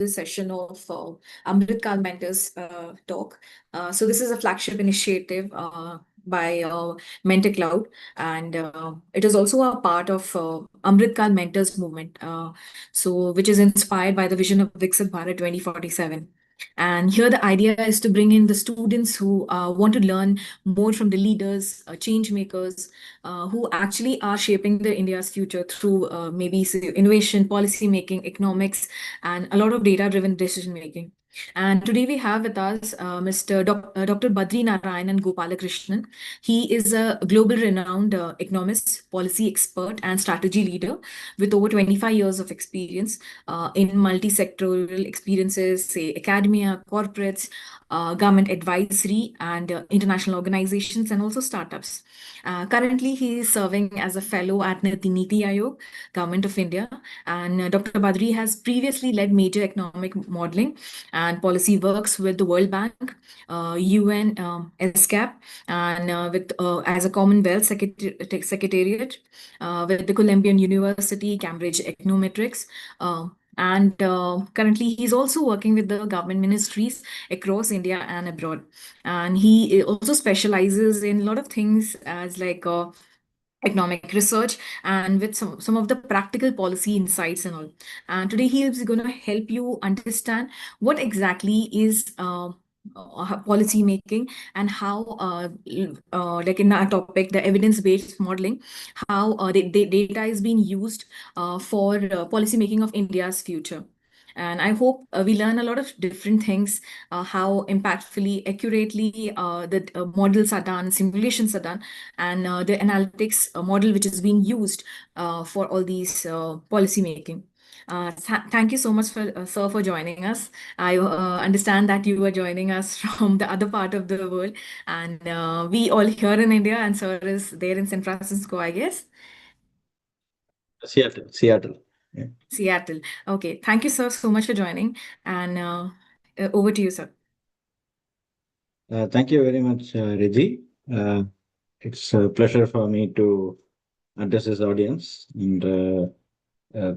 this session of Amrit Kal Mentors talk. So this is a flagship initiative by Mentor Cloud, and it is also a part of Amrit Kal Mentors movement. Which is inspired by the vision of Viksit Bharat 2047. And here the idea is to bring in the students who want to learn more from the leaders, change makers, who actually are shaping the India's future through maybe innovation, policy making, economics, and a lot of data-driven decision making. And today we have with us Dr. Badri Narayanan Gopalakrishnan. He is a global renowned economist, policy expert, and strategy leader with over 25 years of experience in multi-sectoral experiences, say academia, corporates, government advisory, and international organizations, and also startups. Currently, he is serving as a fellow at Niti Aayog, Government of India, and Dr. Badri has previously led major economic modeling and policy works with the World Bank, UN, SCAP, and as a Commonwealth Secretariat with the Columbian University, Cambridge Econometrics. And currently, he's also working with the government ministries across India and abroad. And he also specializes in a lot of things as like economic research and with some of the practical policy insights and all. And today he is going to help you understand what exactly is policy making and how like in our topic the evidence based modeling, how the data is being used for policy making of India's future. And I hope we learn a lot of different things, how impactfully, accurately the models are done, simulations are done, and the analytics model which is being used for all these policy making. Thank you so much, sir, for joining us. I understand that you are joining us from the other part of the world, and we all here in India, and sir is there in San Francisco, I guess. Seattle. Yeah. Seattle. Okay. Thank you, sir, so much for joining. And over to you, sir. Thank you very much, Reggie. It's a pleasure for me to address this audience. And uh,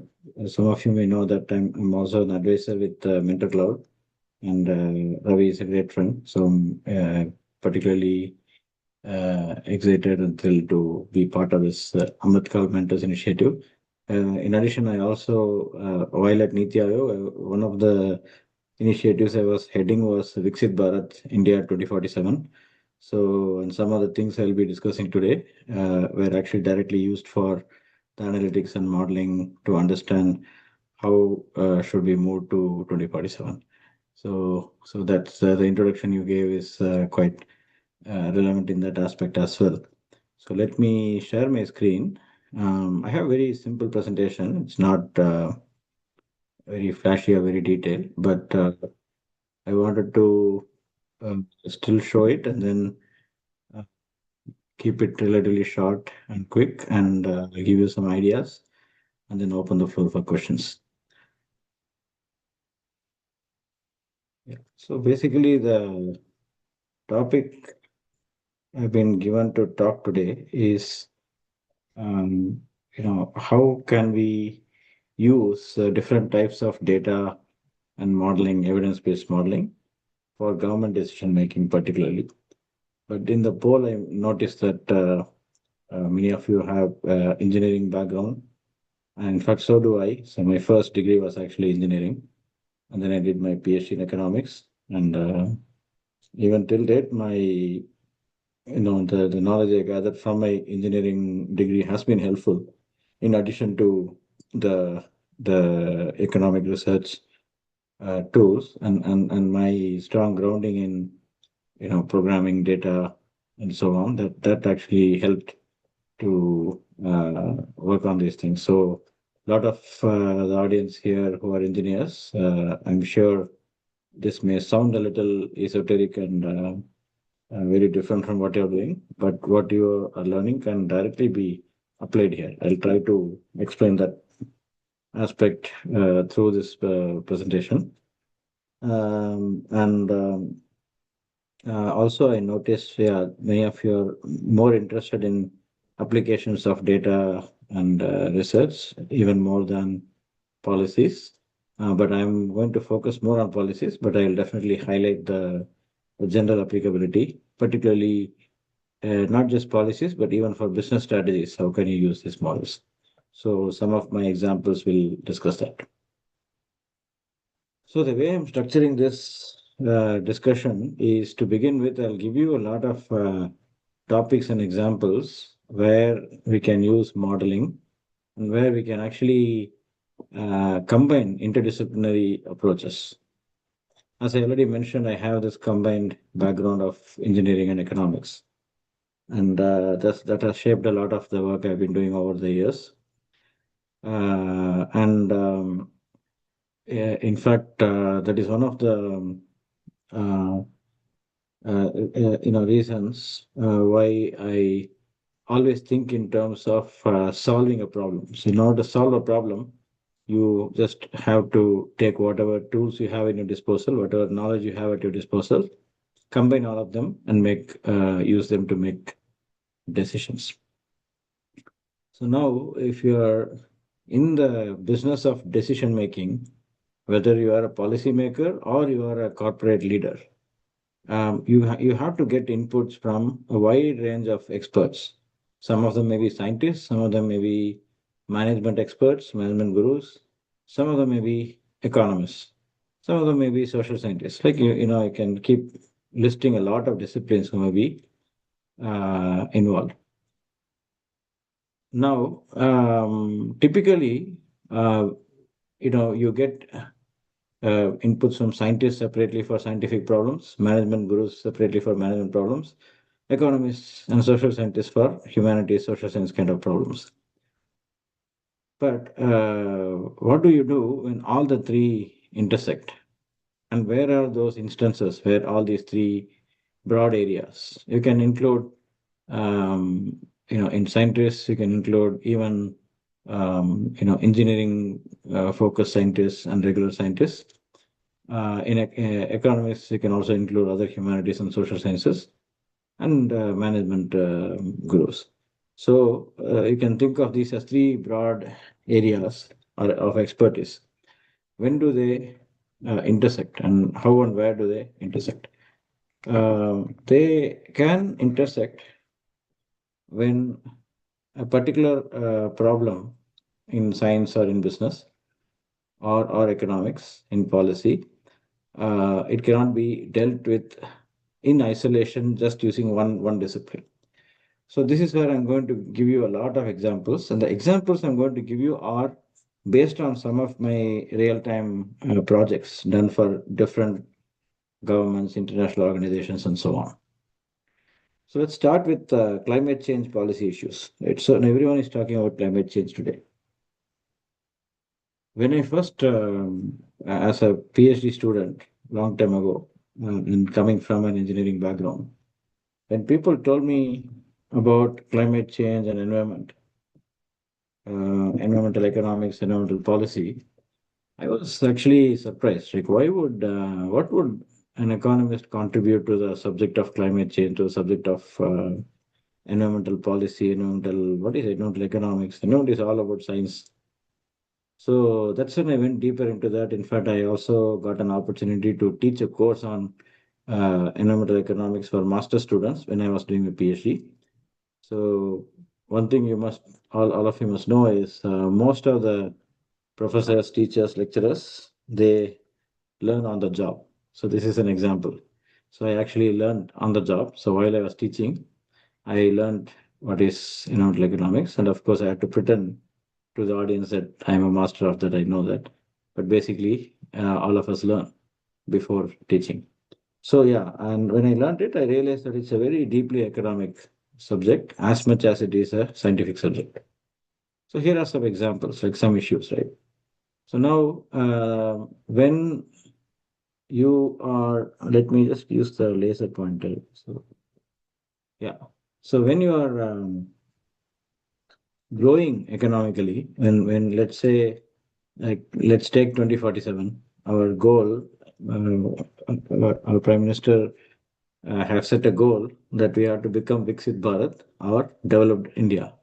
some of you may know that I'm also an advisor with Mentor Cloud, and Ravi is a great friend. So I'm particularly excited and thrilled to be part of this Amrit Kal Mentors initiative. In addition, I also, while at Niti Aayog, one of the initiatives I was heading was Viksit Bharat India 2047. So, and some of the things I'll be discussing today were actually directly used for the analytics and modeling to understand how should we move to 2047. So that's the introduction you gave is quite relevant in that aspect as well. So let me share my screen. I have a very simple presentation. It's not very flashy or very detailed, but I wanted to still show it and then uh, keep it relatively short and quick and give you some ideas and then open the floor for questions. Yeah. So basically, the topic I've been given to talk today is, um, how can we use different types of data and modeling, evidence-based modeling for government decision making, particularly. But in the poll, I noticed that many of you have engineering background, and in fact, so do I. So my first degree was actually engineering, and then I did my PhD in economics, and even till date, the knowledge I gathered from my engineering degree has been helpful, in addition to the economic research tools and my strong grounding in programming data and so on, that actually helped to work on these things. So a lot of the audience here who are engineers, I'm sure this may sound a little esoteric and very different from what you're doing, but what you are learning can directly be applied here. I'll try to explain that aspect through this presentation. And Also, I noticed, yeah, many of you are more interested in applications of data and research, even more than policies. but I'm going to focus more on policies, but I'll definitely highlight the general applicability, particularly not just policies, but even for business strategies. How can you use these models? So some of my examples will discuss that. So the way I'm structuring this discussion is, to begin with, I'll give you a lot of topics and examples where we can use modeling and where we can actually combine interdisciplinary approaches. As I already mentioned, I have this combined background of engineering and economics, and that has shaped a lot of the work I've been doing over the years. And in fact, that is one of the uh, reasons why I always think in terms of solving a problem. So in order to solve a problem, you just have to take whatever tools you have in your disposal, whatever knowledge you have at your disposal, combine all of them and use them to make decisions. So now, if you are in the business of decision making, whether you are a policymaker or you are a corporate leader, you have to get inputs from a wide range of experts. Some of them may be scientists, some of them may be management experts, management gurus, some of them may be economists, some of them may be social scientists. Like I can keep listing a lot of disciplines who may be involved. Now, typically, you get inputs from scientists separately for scientific problems, management gurus separately for management problems, economists and social scientists for humanities, social science kind of problems. But what do you do when all the three intersect? And where are those instances where all these three broad areas? You can include, in scientists, you can include even, engineering focused scientists and regular scientists. In economics, you can also include other humanities and social sciences and management gurus. So you can think of these as three broad areas of expertise. When do they intersect, and how and where do they intersect? They can intersect when a particular problem in science or in business or economics in policy, it cannot be dealt with in isolation just using one discipline. So this is where I'm going to give you a lot of examples, and the examples I'm going to give you are based on some of my real-time projects done for different governments, international organizations, and so on. So let's start with climate change policy issues. Right? So everyone is talking about climate change today. When I first, as a PhD student, long time ago, and coming from an engineering background, when people told me about climate change and environmental economics, environmental policy, I was actually surprised. Like, what would an economist contribute to the subject of climate change, to the subject of environmental policy, what is environmental economics? Environment is all about science. So that's when I went deeper into that. In fact, I also got an opportunity to teach a course on environmental economics for master students when I was doing a PhD. So one thing all of you must know is most of the professors, teachers, lecturers, they learn on the job. So this is an example. So I actually learned on the job. So while I was teaching, I learned what is environmental economics, and of course I had to pretend to the audience that I'm a master of that. I know that, but basically, all of us learn before teaching. So yeah, and when I learned it, I realized that it's a very deeply economic subject as much as it is a scientific subject. So here are some examples, like some issues, right? So now, when you are, let me just use the laser pointer. So yeah, so when you are growing economically, when let's say, like let's take 2047, our goal, our Prime Minister have set a goal that we have to become Viksit Bharat or developed India.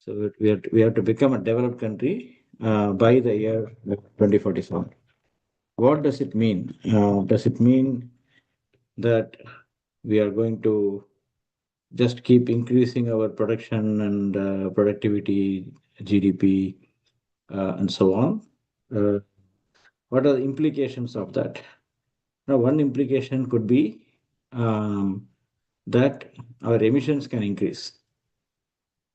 So we have to become a developed country by the year 2047. What does it mean? Does it mean that we are going to just keep increasing our production and productivity, GDP, and so on? Uh, what are the implications of that? Now, one implication could be that our emissions can increase.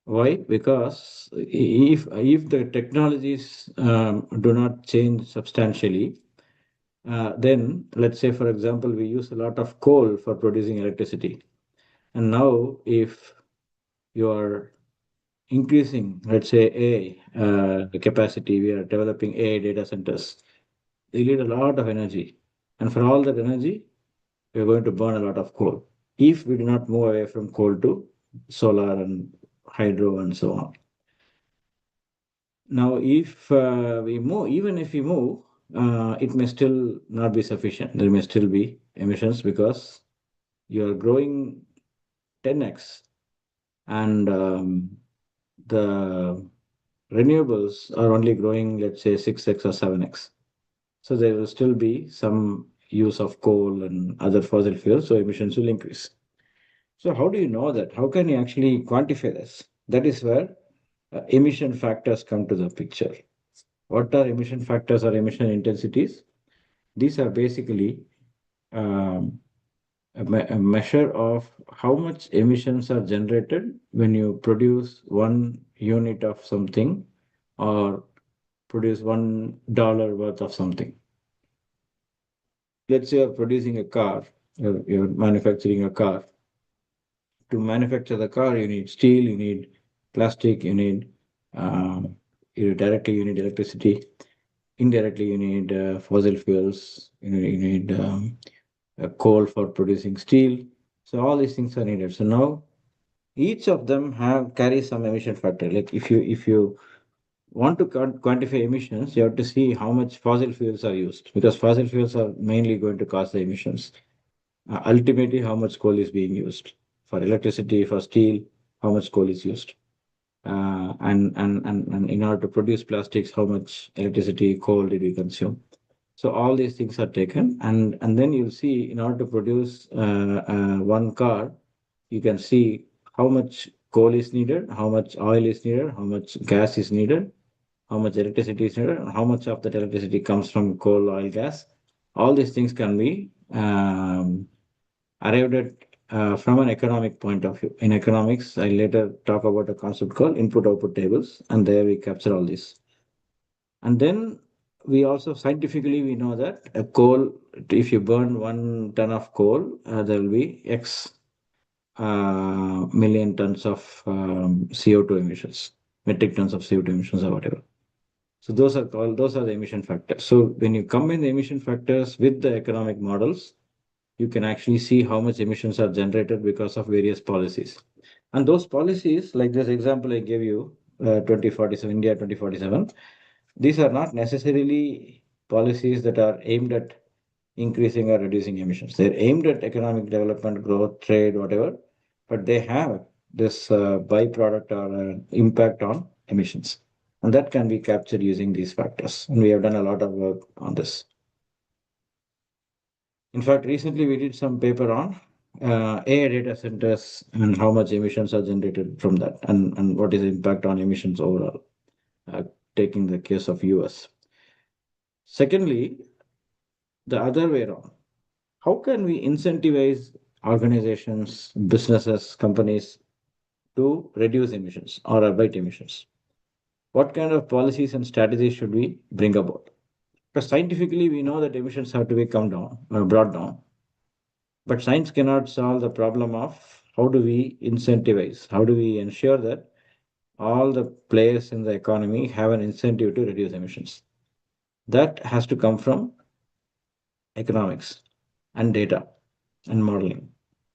Why? Because if the technologies do not change substantially, then let's say, for example, we use a lot of coal for producing electricity. And now, if you are increasing, let's say, AI capacity, we are developing AI data centers, they need a lot of energy. And for all that energy, we are going to burn a lot of coal if we do not move away from coal to solar and hydro and so on. Now, if we move, even if we move, it may still not be sufficient. There may still be emissions because you are growing 10x and the renewables are only growing, let's say, 6x or 7x. So there will still be some use of coal and other fossil fuels, so emissions will increase. So how do you know that? How can you actually quantify this? That is where emission factors come to the picture. What are emission factors or emission intensities? These are basically um, a measure of how much emissions are generated when you produce 1 unit of something or produce $1 worth of something. Let's say you're producing a car, you're manufacturing a car. To manufacture the car, you need steel, you need plastic, um, directly you need electricity, indirectly you need fossil fuels, you need coal for producing steel. So all these things are needed. So now each of them have carry some emission factor. Like if you want to quantify emissions, you have to see how much fossil fuels are used because fossil fuels are mainly going to cause the emissions. Ultimately, how much coal is being used for electricity, for steel, how much coal is used. And in order to produce plastics, how much electricity, coal did we consume? So all these things are taken, and then you'll see in order to produce one car, you can see how much coal is needed, how much oil is needed, how much gas is needed, how much electricity is needed, and how much of that electricity comes from coal, oil, gas. All these things can be arrived at from an economic point of view. In economics, I later talk about a concept called input-output tables, and there we capture all this. And then we also scientifically we know that a coal, if you burn 1 ton of coal, there will be X million tons of CO2 emissions, metric tons of CO2 emissions or whatever. So those are the emission factors. So when you combine the emission factors with the economic models, you can actually see how much emissions are generated because of various policies. And those policies, like this example I gave you, 2047, India 2047, these are not necessarily policies that are aimed at increasing or reducing emissions. They're aimed at economic development, growth, trade, whatever, but they have this byproduct or impact on emissions. And that can be captured using these factors. And we have done a lot of work on this. In fact, recently we did some paper on AI data centers and how much emissions are generated from that and what is the impact on emissions overall, uh, taking the case of US. Secondly, the other way around. How can we incentivize organizations, businesses, companies to reduce emissions or abate emissions? What kind of policies and strategies should we bring about? Because scientifically, we know that emissions have to be come down, brought down. But science cannot solve the problem of how do we incentivize, how do we ensure that all the players in the economy have an incentive to reduce emissions. That has to come from economics and data and modeling,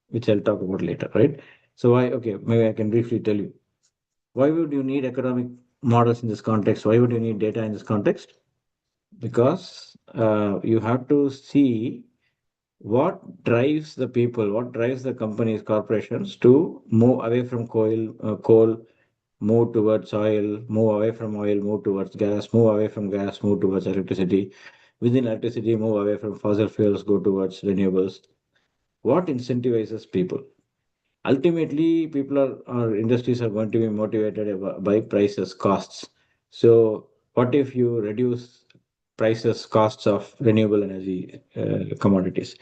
which I'll talk about later, right? So okay, maybe I can briefly tell you. Why would you need economic models in this context? Why would you need data in this context? Because you have to see what drives the people, what drives the companies, corporations to move away from coal, move towards oil, move away from oil, move towards gas, move away from gas, move towards electricity. Within electricity, move away from fossil fuels, go towards renewables. What incentivizes people? Ultimately, people or industries are going to be motivated by prices, costs. So, what if you reduce prices, costs of renewable energy commodities?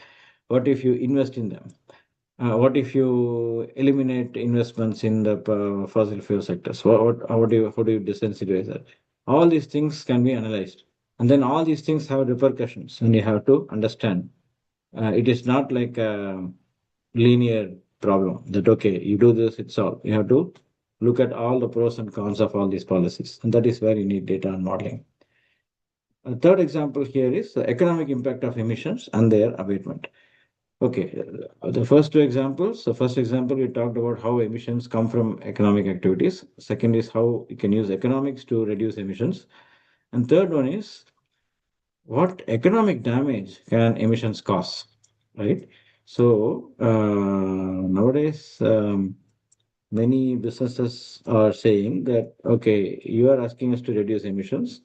What if you invest in them? What if you eliminate investments in the fossil fuel sectors? How do you desensitize that? All these things can be analyzed, and then all these things have repercussions, and you have to understand. It is not like a linear problem that okay, you do this, it's all. You have to look at all the pros and cons of all these policies, and that is where you need data and modeling. A third example here is the economic impact of emissions and their abatement. Okay, the first two examples. The first example, we talked about how emissions come from economic activities. Second is how you can use economics to reduce emissions. And third one is what economic damage can emissions cause, right? So nowadays, many businesses are saying that, okay, you are asking us to reduce emissions,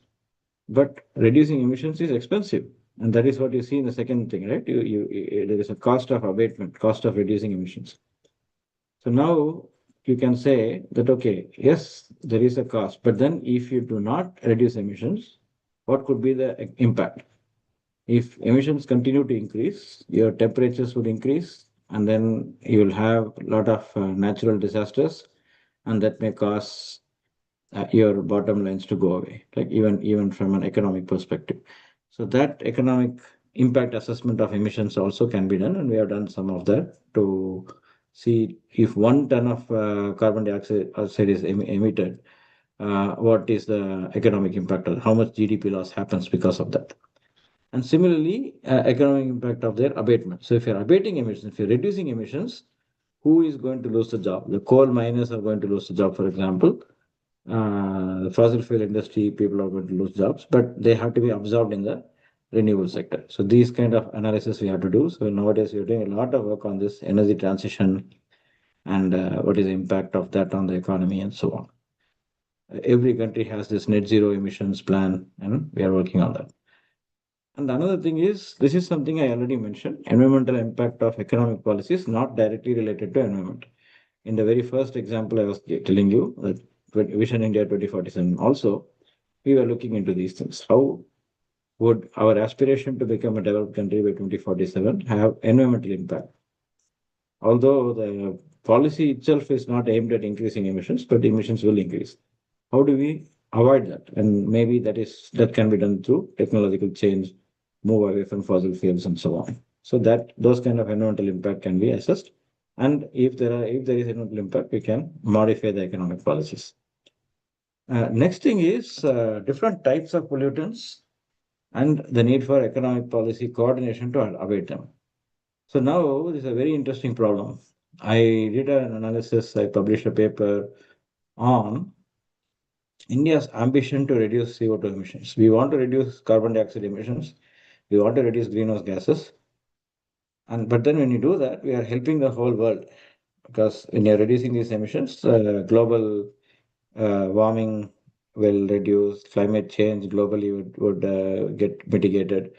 but reducing emissions is expensive. And that is what you see in the second thing, right? There is a cost of abatement, cost of reducing emissions. So now you can say that, okay, yes, there is a cost, but then if you do not reduce emissions, what could be the impact? If emissions continue to increase, your temperatures would increase, and then you will have a lot of natural disasters, and that may cause your bottom lines to go away, like even from an economic perspective. So that economic impact assessment of emissions also can be done, and we have done some of that to see if 1 ton of carbon dioxide is emitted, what is the economic impact, or how much GDP loss happens because of that. And similarly, economic impact of their abatement. So if you're abating emissions, if you're reducing emissions, who is going to lose the job? The coal miners are going to lose the job, for example. The fossil fuel industry, people are going to lose jobs, but they have to be absorbed in the renewable sector. So these kind of analysis we have to do. So nowadays we are doing a lot of work on this energy transition and what is the impact of that on the economy and so on. Every country has this net zero emissions plan, and we are working on that. And another thing is, this is something I already mentioned, environmental impact of economic policies not directly related to environment. In the very first example, I was telling you that Vision India 2047, also, we were looking into these things. How would our aspiration to become a developed country by 2047 have environmental impact? Although the policy itself is not aimed at increasing emissions, but emissions will increase. How do we avoid that? And maybe that can be done through technological change, move away from fossil fuels and so on. So that those kind of environmental impact can be assessed. And if there is environmental impact, we can modify the economic policies. Next thing is different types of pollutants and the need for economic policy coordination to abate them. So now this is a very interesting problem. I did an analysis, I published a paper on India's ambition to reduce CO2 emissions. We want to reduce carbon dioxide emissions. We want to reduce greenhouse gases. But then when you do that, we are helping the whole world, because when you're reducing these emissions, global warming will reduce, climate change globally would get mitigated.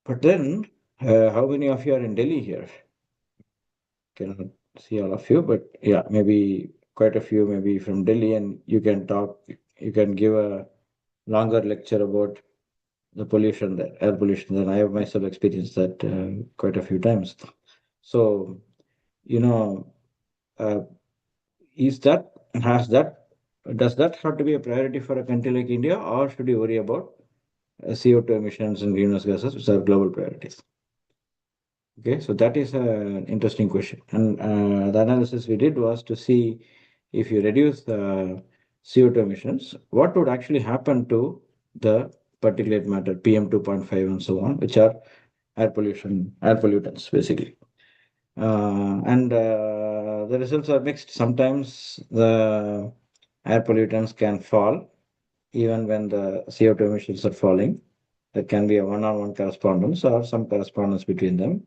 But then, how many of you are in Delhi here? Cannot see all of you, but yeah, maybe quite a few, maybe from Delhi, and you can talk, you can give a longer lecture about the pollution, the air pollution. Then I have myself experienced that quite a few times. So, you know, uh, is that has that does that have to be a priority for a country like India, or should you worry about CO2 emissions and greenhouse gases, which are global priorities? Okay, so that is an interesting question. And the analysis we did was to see if you reduce the CO2 emissions, what would actually happen to the particulate matter, PM 2.5 and so on, which are air pollutants, basically. And the results are mixed. Sometimes the air pollutants can fall even when the CO2 emissions are falling. There can be a one-on-one correspondence or some correspondence between them.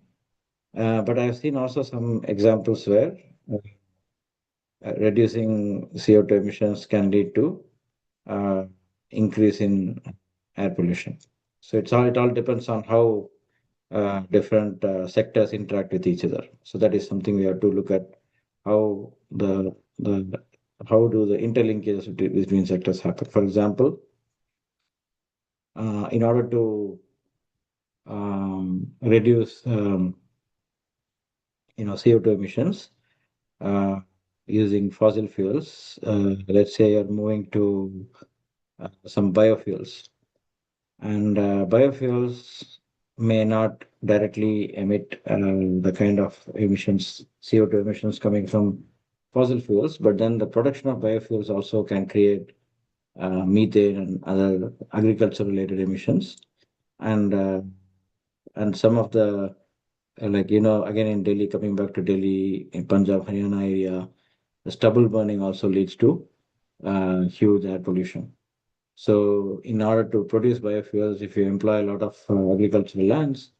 But I've seen also some examples where reducing CO2 emissions can lead to increase in air pollution. So it all depends on how different sectors interact with each other. So that is something we have to look at, how the how do the interlinkages between sectors happen. For example, in order to reduce CO2 emissions using fossil fuels, let's say you're moving to some biofuels, and biofuels may not directly emit the kind of emissions, CO2 emissions coming from fossil fuels, but then the production of biofuels also can create methane and other agriculture related emissions. And some of the again in Delhi, coming back to Delhi, in Punjab, Haryana area, the stubble burning also leads to huge air pollution. So in order to produce biofuels, if you employ a lot of agricultural lands,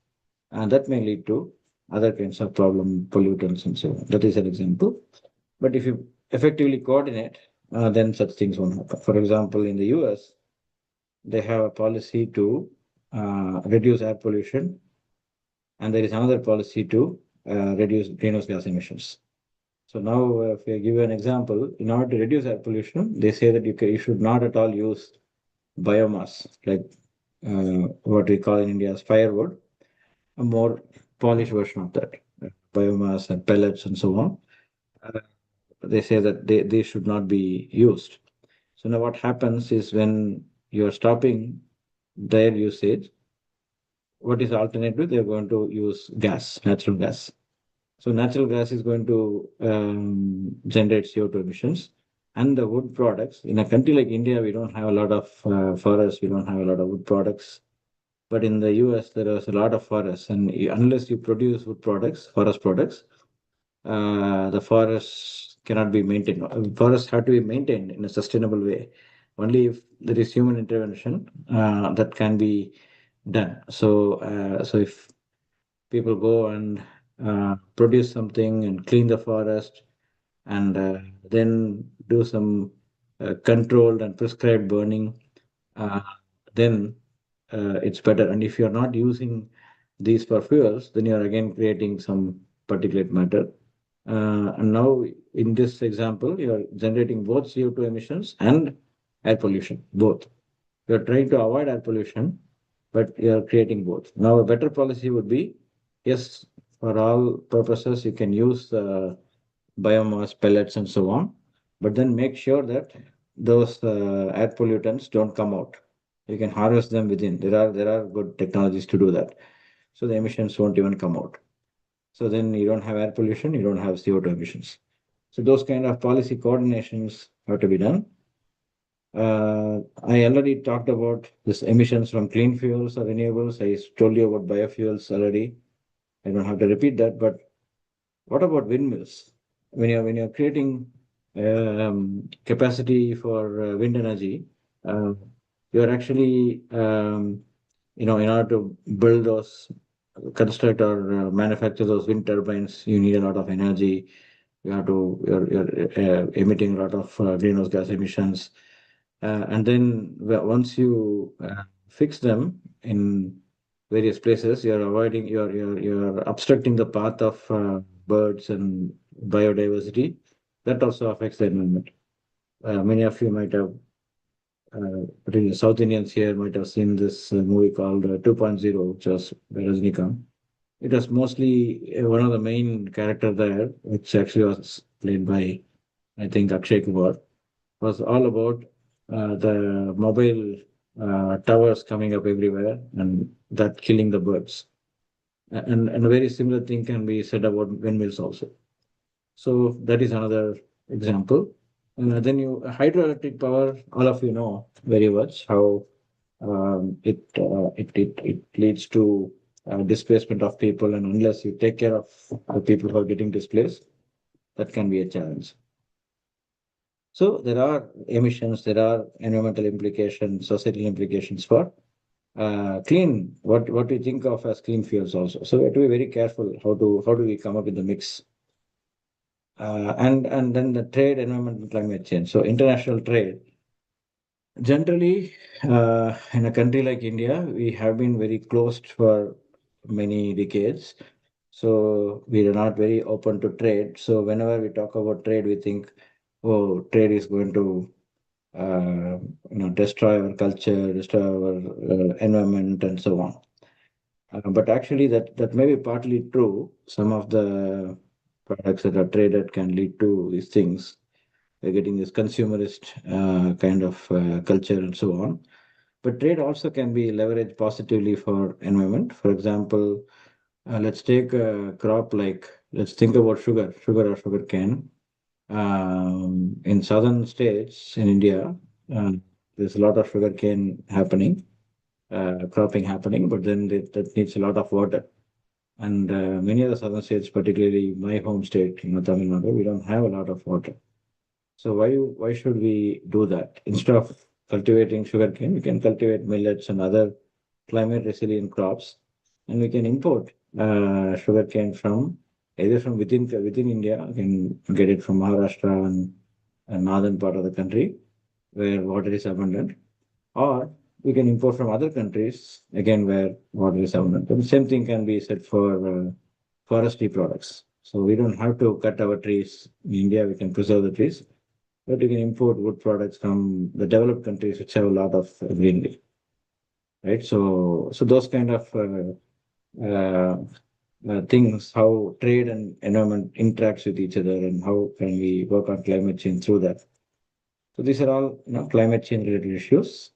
that may lead to other kinds of problem, pollutants and so on. That is an example. But if you effectively coordinate, then such things won't happen. For example, in the US, they have a policy to reduce air pollution, and there is another policy to reduce greenhouse gas emissions. So now, if I give you an example, in order to reduce air pollution, they say that you should not at all use biomass, like what we call in India as firewood, a more polished version of that, biomass and pellets and so on. They say that they should not be used. So now what happens is, when you're stopping their usage, what is the alternative? They're going to use gas, natural gas. So natural gas is going to generate CO2 emissions. And the wood products, in a country like India, we don't have a lot of forests, we don't have a lot of wood products. But in the US, there is a lot of forests. And unless you produce wood products, forest products, the forests cannot be maintained. Forests have to be maintained in a sustainable way. Only if there is human intervention, that can be done. So if people go and produce something and clean the forest, and then do some controlled and prescribed burning, uh, then it's better. And if you're not using these for fuels, then you're again creating some particulate matter. And now, in this example, you're generating both CO2 emissions and air pollution, both. You're trying to avoid air pollution, but you're creating both. Now, a better policy would be, yes, for all purposes, you can use biomass, pellets, and so on, but then make sure that those air pollutants don't come out. You can harvest them within. There are good technologies to do that, so the emissions won't even come out. So then you don't have air pollution, you don't have CO2 emissions. So those kind of policy coordinations have to be done. I already talked about this emissions from clean fuels or renewables. I told you about biofuels already. I don't have to repeat that. But what about windmills? When you're creating capacity for wind energy, uh, you're actually in order to build those, construct or manufacture those wind turbines, you need a lot of energy. You're emitting a lot of greenhouse gas emissions. And then once you fix them in various places, you're obstructing the path of birds and biodiversity. That also affects the environment. Many of you might have, particularly South Indians here, might have seen this movie called 2.0, which was by Rajnikant. It was mostly one of the main character there, which actually was played by, I think, Akshay Kumar, was all about the mobile towers coming up everywhere and that killing the birds. And a very similar thing can be said about windmills also. So that is another example. And then hydroelectric power, all of you know very much how it leads to displacement of people, and unless you take care of the people who are getting displaced, that can be a challenge. So there are emissions, there are environmental implications, societal implications for clean, what we think of as clean fuels also. So we have to be very careful how do we come up with the mix. And then the trade, environment, and climate change. So international trade. Generally, in a country like India, we have been very closed for many decades. So we are not very open to trade. So whenever we talk about trade, we think, oh, trade is going to destroy our culture, destroy our environment, and so on. But actually, that may be partly true. Some of the products that are traded can lead to these things. We're getting this consumerist kind of culture and so on. But trade also can be leveraged positively for environment. For example, let's take a crop like, let's think about sugar or sugar cane. In southern states in India, there's a lot of sugar cane happening, cropping happening, but then that needs a lot of water. And many of the southern states, particularly my home state, Tamil Nadu, we don't have a lot of water. So why should we do that? Instead of cultivating sugarcane, we can cultivate millets and other climate resilient crops, and we can import sugarcane from either from within India. We can get it from Maharashtra and northern part of the country where water is abundant, or we can import from other countries again where water is abundant. And the same thing can be said for forestry products. So we don't have to cut our trees in India. We can preserve the trees, but you can import wood products from the developed countries which have a lot of greenery, right? So those kind of things, how trade and environment interacts with each other, and how can we work on climate change through that. So these are all climate change related issues.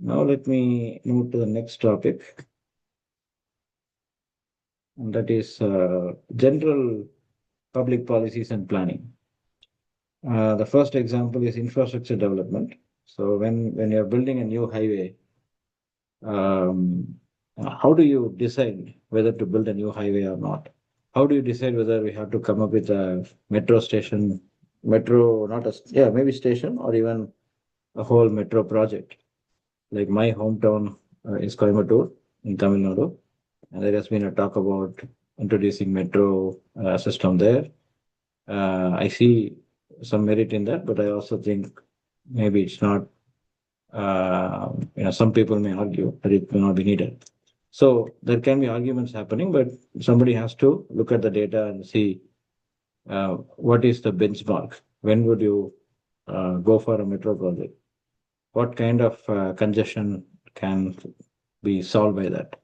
Now let me move to the next topic, and that is general public policies and planning. The first example is infrastructure development. So when you're building a new highway, um, how do you decide whether to build a new highway or not? How do you decide whether we have to come up with a metro station, metro, not a, yeah, maybe station, or even a whole metro project? Like my hometown is Coimbatore in Tamil Nadu, and there has been a talk about introducing metro system there. I see some merit in that, but I also think maybe it's not. Some people may argue that it may not be needed. So there can be arguments happening, but somebody has to look at the data and see what is the benchmark. When would you go for a metro project? What kind of congestion can be solved by that?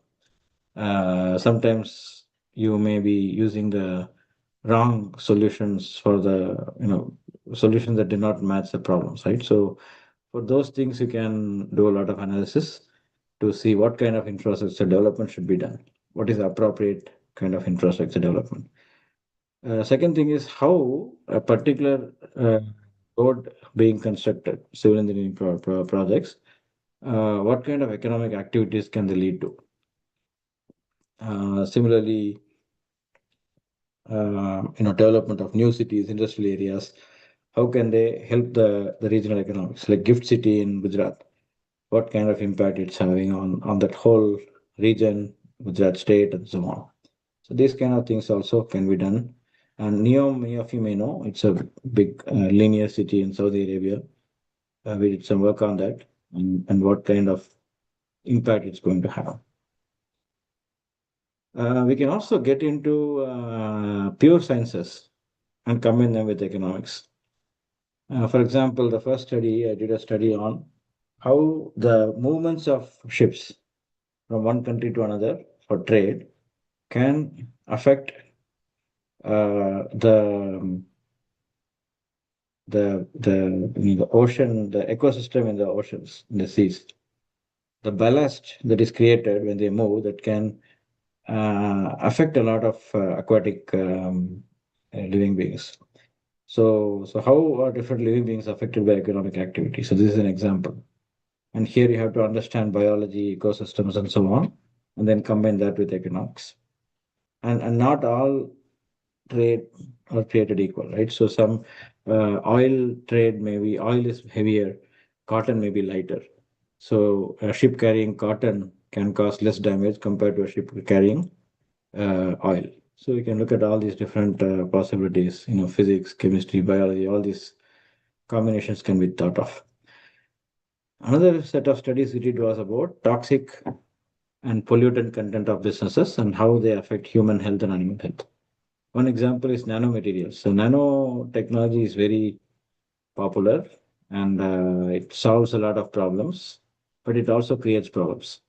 Sometimes you may be using the wrong solutions for the solutions that did not match the problems, right? So for those things, you can do a lot of analysis to see what kind of infrastructure development should be done. What is the appropriate kind of infrastructure development? Second thing is how a particular road being constructed, civil engineering projects, what kind of economic activities can they lead to? Similarly, development of new cities, industrial areas, how can they help the regional economics? Like Gift City in Gujarat, what kind of impact it's having on that whole region, Gujarat state, and so on. So these kind of things also can be done. And NEOM, many of you may know, it's a big linear city in Saudi Arabia. We did some work on that and what kind of impact it's going to have. We can also get into pure sciences and combine them with economics. For example, the first study, I did a study on how the movements of ships from one country to another for trade can affect the ocean, the ecosystem in the oceans, in the seas. The ballast that is created when they move that can affect a lot of aquatic living beings. So how are different living beings affected by economic activity? So this is an example. And here you have to understand biology, ecosystems, and so on, and then combine that with economics. And not all trade are created equal, right? So some oil trade, maybe oil is heavier, cotton may be lighter. So a ship carrying cotton can cause less damage compared to a ship carrying oil. So we can look at all these different possibilities, physics, chemistry, biology, all these combinations can be thought of. Another set of studies we did was about toxic and pollutant content of businesses and how they affect human health and animal health. One example is nanomaterials. So nanotechnology is very popular and it solves a lot of problems, but it also creates problems.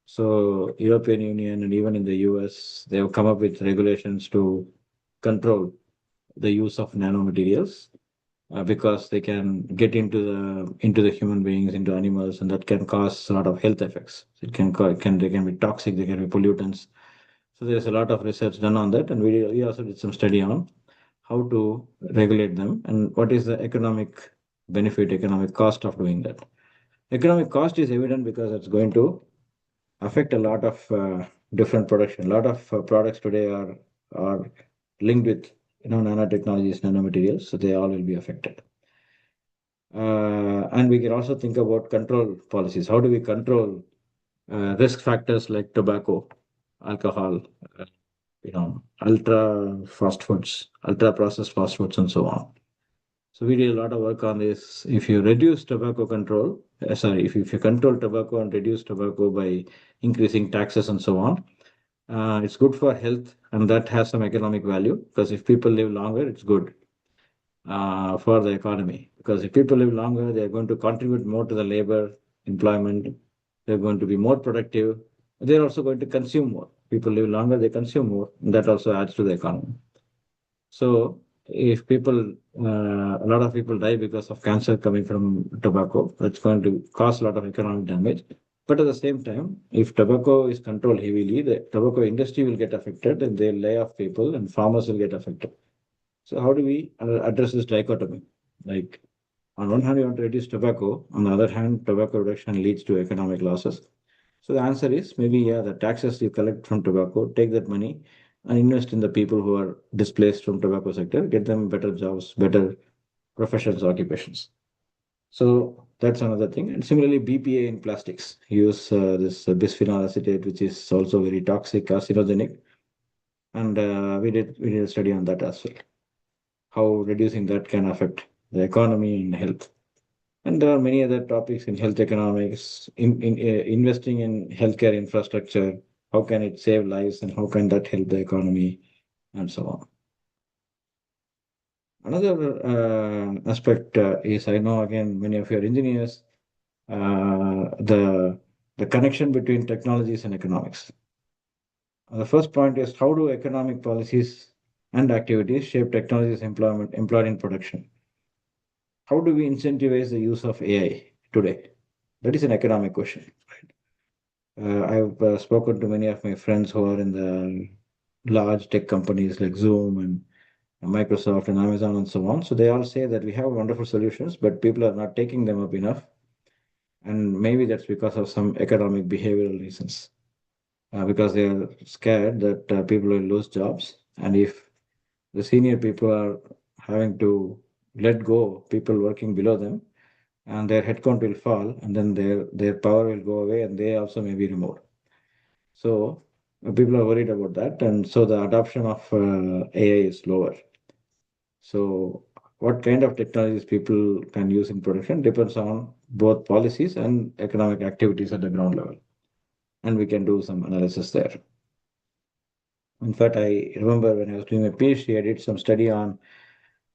So European Union and even in the US, they have come up with regulations to control the use of nanomaterials because they can get into the human beings, into animals, and that can cause a lot of health effects. It can they can be toxic, they can be pollutants. So there's a lot of research done on that, and we also did some study on how to regulate them and what is the economic benefit, economic cost of doing that. Economic cost is evident because it's going to affect a lot of different production. A lot of products today are linked with nanotechnologies, nanomaterials, so they all will be affected. And we can also think about control policies. How do we control risk factors like tobacco, alcohol, uh, ultra fast foods, ultra processed fast foods, and so on. So we did a lot of work on this. If you reduce tobacco control, if you control tobacco and reduce tobacco by increasing taxes and so on, it's good for health and that has some economic value because if people live longer, it's good for the economy. Because if people live longer, they're going to contribute more to the labor, employment. They're going to be more productive. They're also going to consume more. People live longer, they consume more. And that also adds to the economy. So if a lot of people die because of cancer coming from tobacco, that's going to cause a lot of economic damage. But at the same time, if tobacco is controlled heavily, the tobacco industry will get affected and they'll lay off people and farmers will get affected. So how do we address this dichotomy? Like on one hand, you want to reduce tobacco. On the other hand, tobacco reduction leads to economic losses. So the answer is maybe, yeah, the taxes you collect from tobacco, take that money and invest in the people who are displaced from tobacco sector, get them better jobs, better professions, occupations. So that's another thing. And similarly, BPA in plastics use this bisphenol acetate, which is also very toxic, carcinogenic. And we did a study on that as well. How reducing that can affect the economy and health. And there are many other topics in health economics, investing in healthcare infrastructure, how can it save lives and how can that help the economy, and so on. Another aspect is I know again many of your engineers, the connection between technologies and economics. The first point is how do economic policies and activities shape technologies employed in production? How do we incentivize the use of AI today? That is an economic question. I've spoken to many of my friends who are in the large tech companies like Zoom and Microsoft and Amazon and so on. So they all say that we have wonderful solutions, but people are not taking them up enough. And maybe that's because of some economic behavioral reasons, because they are scared that people will lose jobs. And if the senior people are having to let go people working below them, and their headcount will fall, and then their power will go away, and they also may be removed. So people are worried about that, and so the adoption of AI is lower. So what kind of technologies people can use in production depends on both policies and economic activities at the ground level, and we can do some analysis there. In fact, I remember when I was doing my PhD, I did some study on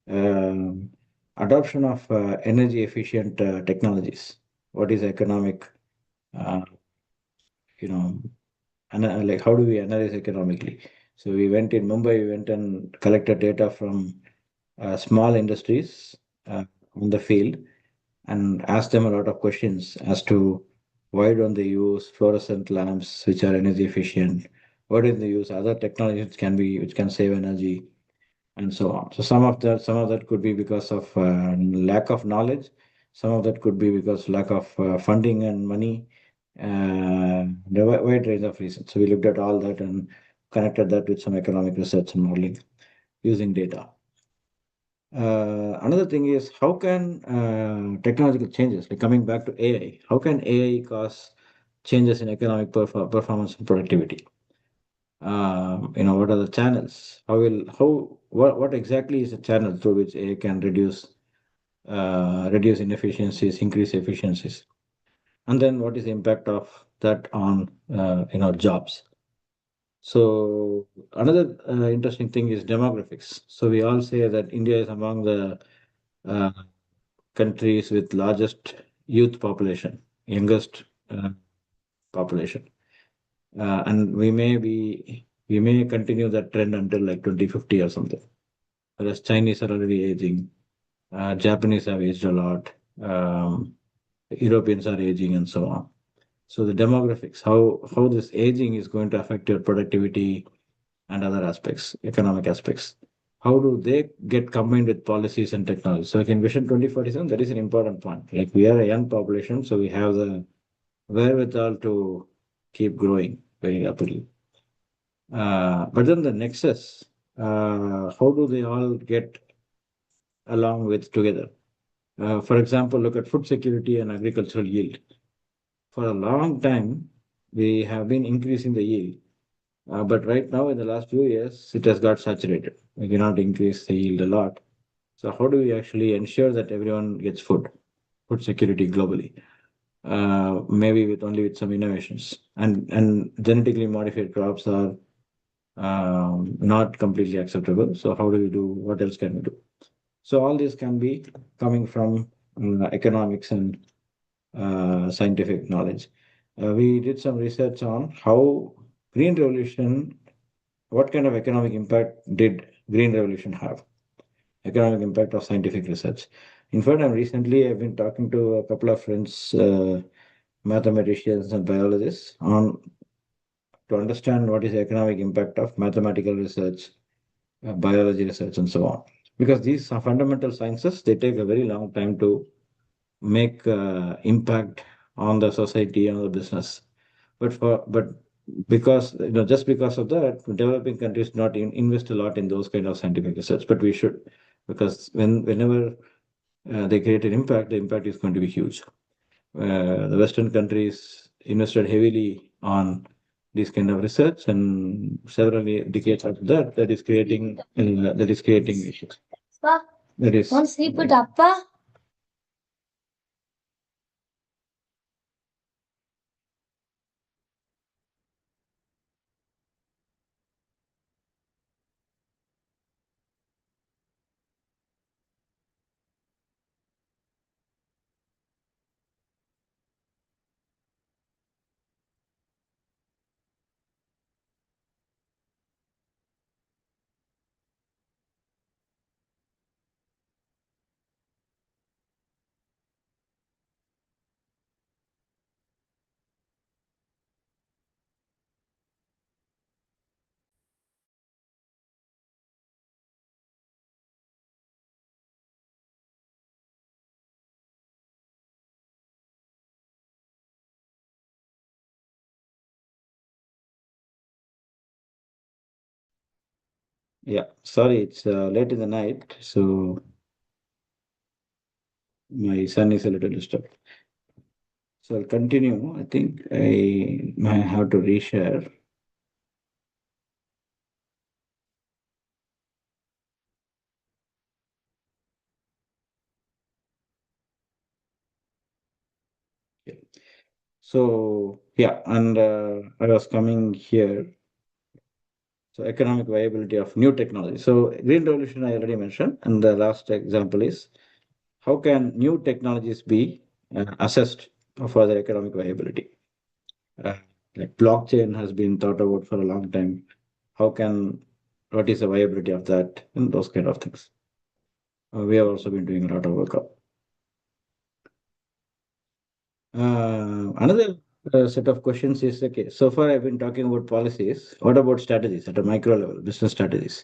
um, adoption of energy efficient technologies. What is economic, uh, you know, like how do we analyze economically? So we went in Mumbai, we went and collected data from small industries on the field and asked them a lot of questions as to why don't they use fluorescent lamps which are energy efficient? Why don't they use other technologies which can save energy and so on? So some of that could be because of lack of knowledge. Some of that could be because lack of funding and money. The wide range of reasons. So we looked at all that and connected that with some economic research and modeling using data. Another thing is how can technological changes, like coming back to AI, how can AI cause changes in economic performance and productivity? What are the channels? What exactly is a channel through which AI can reduce inefficiencies, increase efficiencies, and then what is the impact of that on jobs? So another interesting thing is demographics. So we all say that India is among the uh, countries with largest youth population, youngest population, and we may continue that trend until like 2050 or something. Whereas Chinese are already aging, Japanese have aged a lot, Europeans are aging, and so on. So the demographics, how this aging is going to affect your productivity and other aspects, economic aspects. How do they get combined with policies and technology? So like in Vision 2047, that is an important point. Like we are a young population, so we have the wherewithal to keep growing very rapidly. But then the nexus, how do they all get along with together? For example, look at food security and agricultural yield. For a long time, we have been increasing the yield. But right now, in the last few years, it has got saturated. We cannot increase the yield a lot. So how do we actually ensure that everyone gets food security globally? Maybe with some innovations. And genetically modified crops are not completely acceptable. So how do we do? What else can we do? So all this can be coming from economics and scientific knowledge. We did some research on how green revolution, what kind of economic impact did green revolution have? Economic impact of scientific research. In fact, I've been talking to a couple of friends, mathematicians and biologists, on to understand what is the economic impact of mathematical research, biology research, and so on. Because these are fundamental sciences, they take a very long time to make impact on the society and the business. But because just because of that, developing countries not invest a lot in those kind of scientific research, but we should, because whenever they create an impact, the impact is going to be huge. The Western countries invested heavily on this kind of research, and several decades after that, that is creating issues. That is. Want sleep it up? Yeah, sorry, it's late in the night, so my son is a little disturbed. So I'll continue. I think I might have to reshare. Okay. So yeah, and I was coming here. So economic viability of new technology. So green revolution I already mentioned, and the last example is how can new technologies be assessed for their economic viability? Uh, like blockchain has been thought about for a long time. What is the viability of that, and those kind of things. We have also been doing a lot of work on. Another set of questions is, okay, so far I've been talking about policies. What about strategies at a micro level, business strategies?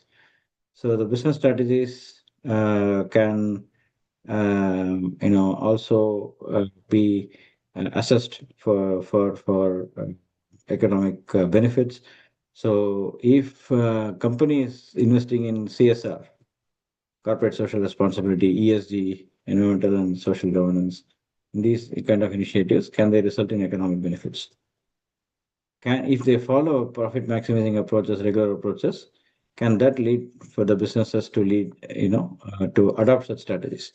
So the business strategies can, also be assessed for economic benefits. So if companies investing in CSR, corporate social responsibility, ESG, environmental and social governance, these kind of initiatives, can they result in economic benefits? if they follow profit maximizing approaches, regular approaches, can that lead for the businesses to to adopt such strategies?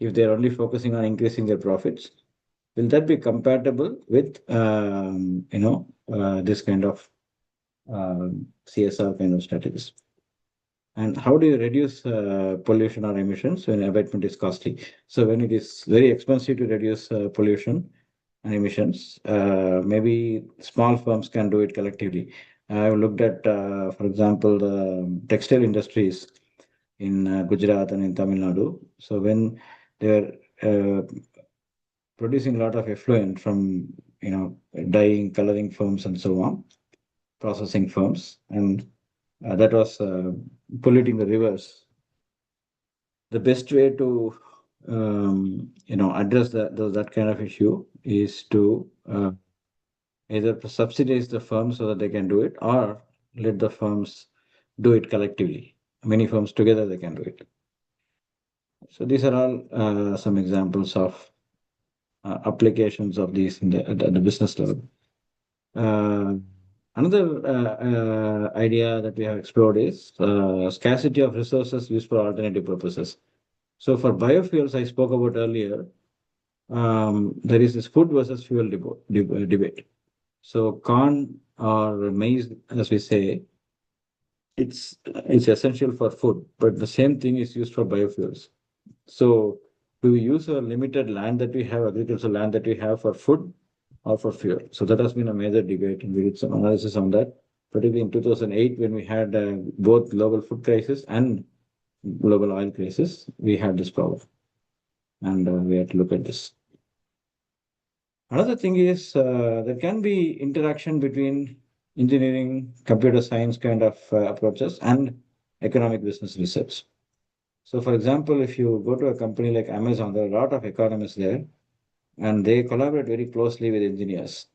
If they're only focusing on increasing their profits, will that be compatible with this kind of CSR kind of strategies? And how do you reduce pollution or emissions when abatement is costly? So when it is very expensive to reduce pollution and emissions, maybe small firms can do it collectively. I've looked at, for example, the textile industries in Gujarat and in Tamil Nadu. So when they're producing a lot of effluent from dyeing, coloring firms and so on, processing firms, and that was polluting the rivers. The best way to address that kind of issue is to either subsidize the firms so that they can do it, or let the firms do it collectively. Many firms together they can do it. So these are all some examples of applications of these at the business level. Another idea that we have explored is scarcity of resources used for alternative purposes. So for biofuels, I spoke about earlier, there is this food versus fuel debate. So corn or maize, as we say, it's essential for food, but the same thing is used for biofuels. So do we use a limited land that we have, agricultural land that we have, for food or for fuel? So that has been a major debate, and we did some analysis on that, particularly in 2008 when we had both global food crisis and global oil crisis. We had this problem, and we had to look at this. Another thing is there can be interaction between engineering, computer science kind of approaches and economic business research. So, for example, if you go to a company like Amazon, there are a lot of economists there, and they collaborate very closely with engineers.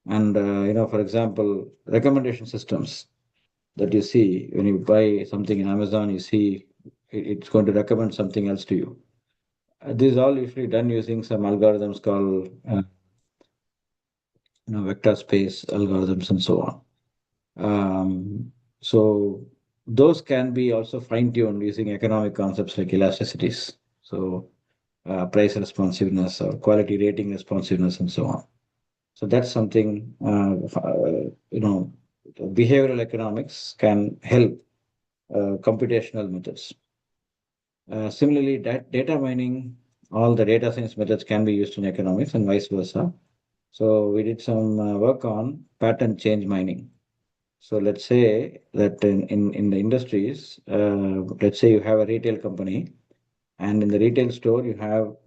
And for example, recommendation systems that you see when you buy something in Amazon, you see it's going to recommend something else to you. This is all usually done using some algorithms called vector space algorithms and so on. So those can be also fine-tuned using economic concepts like elasticities. So price responsiveness or quality rating responsiveness and so on. So that's something, behavioral economics can help computational methods. Similarly, data mining, all the data science methods can be used in economics and vice versa. So we did some work on pattern change mining. So let's say that in the industries, let's say you have a retail company, and in the retail store you have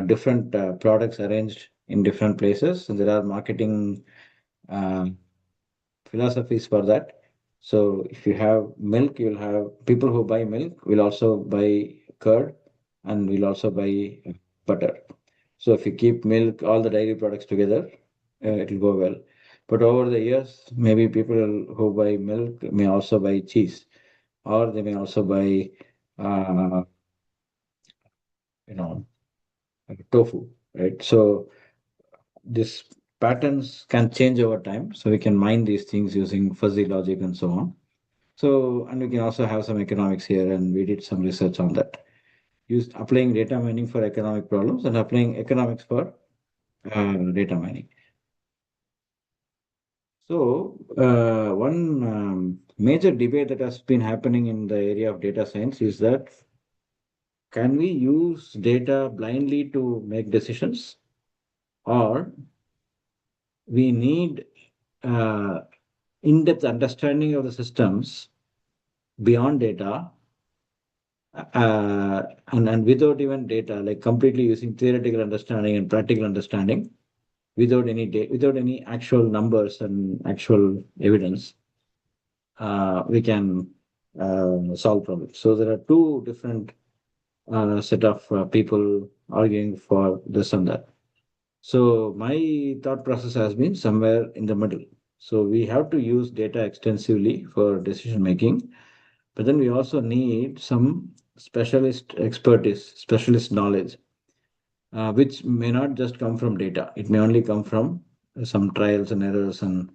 different products arranged in different places, and there are marketing philosophies for that. So if you have milk, you'll have people who buy milk will also buy curd and will also buy butter. So if you keep milk, all the dairy products together, it will go well. But over the years, maybe people who buy milk may also buy cheese, or they may also buy, tofu, right? So these patterns can change over time. So we can mine these things using fuzzy logic and so on. So, and we can also have some economics here, and we did some research on that. Applying data mining for economic problems and applying economics for data mining. So, one major debate that has been happening in the area of data science is that can we use data blindly to make decisions, or we need in-depth understanding of the systems beyond data, and without even data, like completely using theoretical understanding and practical understanding, without any actual numbers and actual evidence, we can solve problems. So there are two different set of people arguing for this and that. So my thought process has been somewhere in the middle. So we have to use data extensively for decision making, but then we also need some specialist expertise, specialist knowledge, which may not just come from data. It may only come from some trials and errors and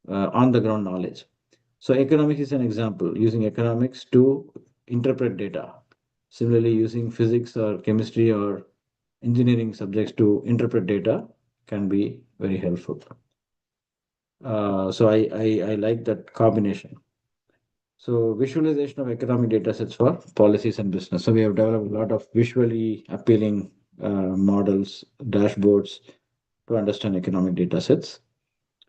on the ground knowledge. So economics is an example, using economics to interpret data. Similarly, using physics or chemistry or engineering subjects to interpret data can be very helpful. So I like that combination. So visualization of economic data sets for policies and business. So we have developed a lot of visually appealing models, dashboards to understand economic data sets.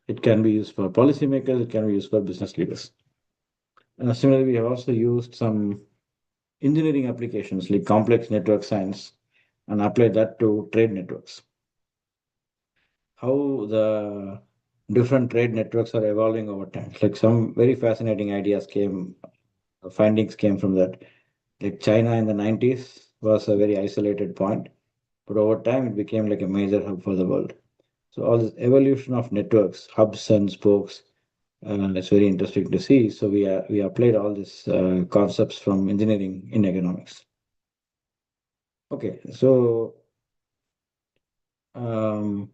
It can be used for policymakers, it can be used for business leaders. Similarly, we have also used some engineering applications like complex network science and applied that to trade networks. How the different trade networks are evolving over time. Like some very fascinating findings came from that. Like China in the 90s was a very isolated point, but over time it became like a major hub for the world. So all this evolution of networks, hubs and spokes, it's very interesting to see. So we applied all these concepts from engineering in economics. Okay, so I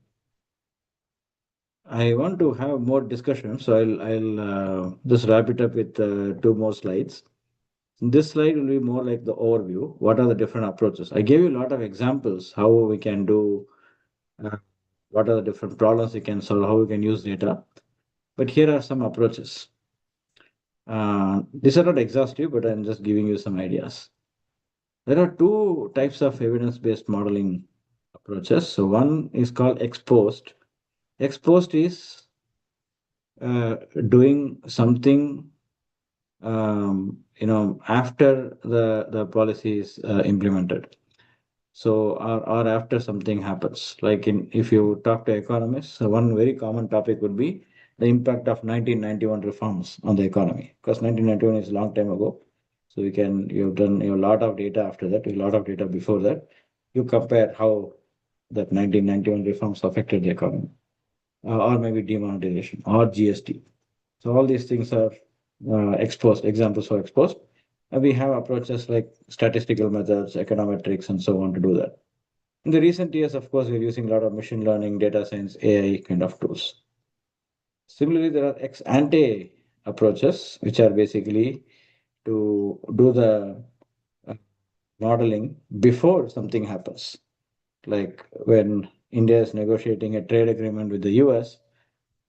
want to have more discussion, so I'll just wrap it up with two more slides. This slide will be more like the overview. What are the different approaches? I gave you a lot of examples how we can do, uh, what are the different problems we can solve, how we can use data. But here are some approaches. These are not exhaustive, but I'm just giving you some ideas. There are two types of evidence-based modeling approaches. So one is called ex post. Ex post is doing something after the policy is implemented. So or after something happens. Like if you talk to economists, one very common topic would be the impact of 1991 reforms on the economy. Because 1991 is a long time ago. So you've done a lot of data after that, a lot of data before that. You compare how that 1991 reforms affected the economy, or maybe demonetization or GST. So all these things are exposed, examples for exposed. And we have approaches like statistical methods, econometrics, and so on to do that. In the recent years, of course, we're using a lot of machine learning, data science, AI kind of tools. Similarly, there are ex ante approaches, which are basically to do the uh, modeling before something happens. Like when India is negotiating a trade agreement with the US,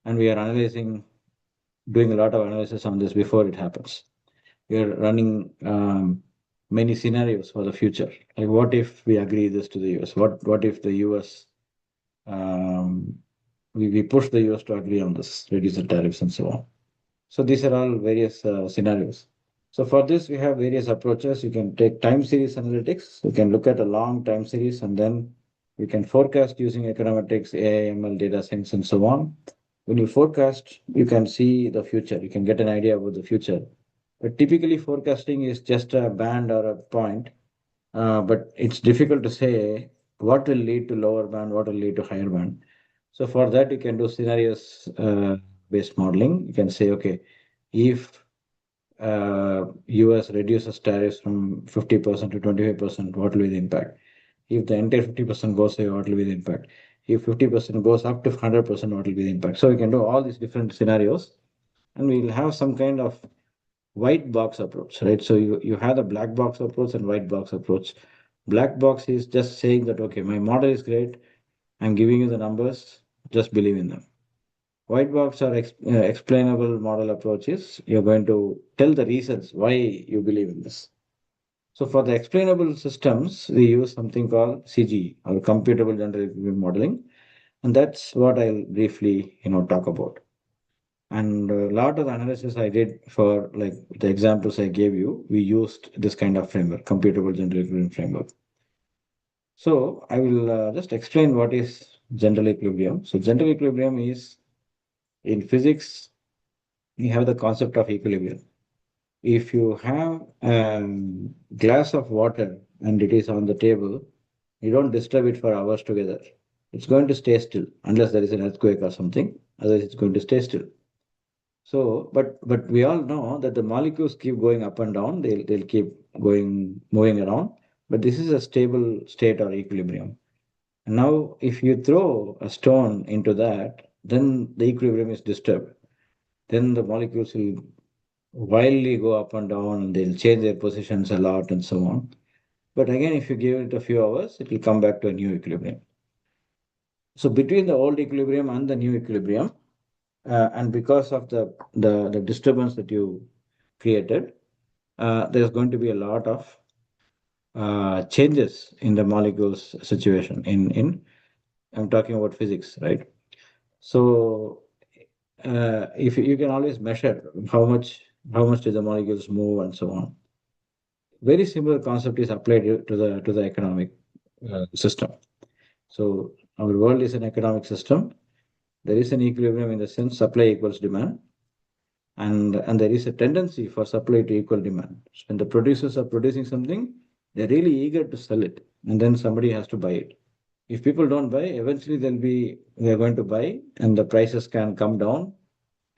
and we are doing a lot of analysis on this before it happens. We are running many scenarios for the future. Like what if we agree this to the US? What if the US we push the US to agree on this, reduce the tariffs and so on. So these are all various scenarios. So for this, we have various approaches. You can take time series analytics. You can look at a long time series and then you can forecast using econometrics, AI, ML, data science, and so on. When you forecast, you can see the future. You can get an idea about the future. But typically, forecasting is just a band or a point, but it's difficult to say what will lead to lower band, what will lead to higher band. So for that, you can do scenarios based modeling. You can say, okay, if US reduces tariffs from 50% to 25%, what will be the impact? If the entire 50% goes away, what will be the impact? If 50% goes up to 100%, what will be the impact? So we can do all these different scenarios and we'll have some kind of white box approach, right? So you have the black box approach and white box approach. Black box is just saying that, okay, my model is great. I'm giving you the numbers, just believe in them. White box or explainable model approaches, you're going to tell the reasons why you believe in this. So for the explainable systems, we use something called CGE or computable general equilibrium modeling. And that's what I'll briefly, talk about. And a lot of the analysis I did for like the examples I gave you, we used this kind of framework, computable general equilibrium framework. So I will just explain what is general equilibrium. So general equilibrium is in physics, we have the concept of equilibrium. If you have a glass of water and it is on the table, you don't disturb it for hours together. It's going to stay still unless there is an earthquake or something. Otherwise, it's going to stay still. So, but we all know that the molecules keep going up and down. They'll keep moving around. But this is a stable state or equilibrium. And now, if you throw a stone into that, then the equilibrium is disturbed. Then the molecules will wildly go up and down, and they'll change their positions a lot and so on. But again, if you give it a few hours, it will come back to a new equilibrium. So between the old equilibrium and the new equilibrium, and because of the disturbance that you created, there's going to be a lot of changes in the molecules situation. In I'm talking about physics, right? So if you can always measure how much do the molecules move and so on. Very similar concept is applied to the economic system. So our world is an economic system. There is an equilibrium in the sense supply equals demand, and there is a tendency for supply to equal demand. So when the producers are producing something, they're really eager to sell it, and then somebody has to buy it. If people don't buy, eventually they're going to buy, and the prices can come down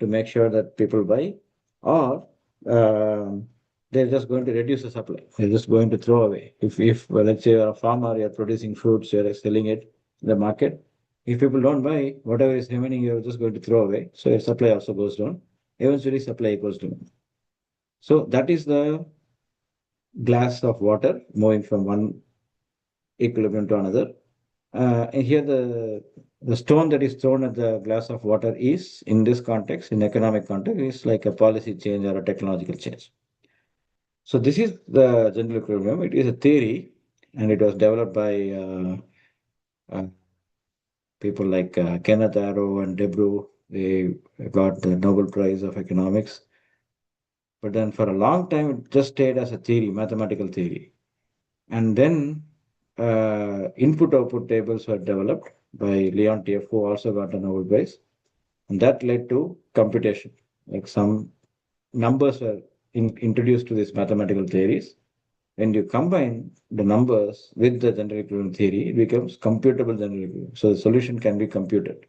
to make sure that people buy, or they're just going to reduce the supply. They're just going to throw away. If well, let's say you're a farmer, you're producing fruits, you're selling it in the market. If people don't buy, whatever is remaining, you're just going to throw away. So your supply also goes down. Eventually, supply equals demand. So that is the glass of water moving from one equilibrium to another. And here the stone that is thrown at the glass of water is, in this context, in economic context, is like a policy change or a technological change. So this is the general equilibrium. It is a theory, and it was developed by uh, people like Kenneth Arrow and Debreu. They got the Nobel Prize of Economics. But then for a long time, it just stayed as a theory, mathematical theory. And then input-output tables were developed by Leontief, who also got a Nobel Prize. And that led to computation. Like some numbers were introduced to these mathematical theories. When you combine the numbers with the general equilibrium theory, it becomes computable general equilibrium. So the solution can be computed.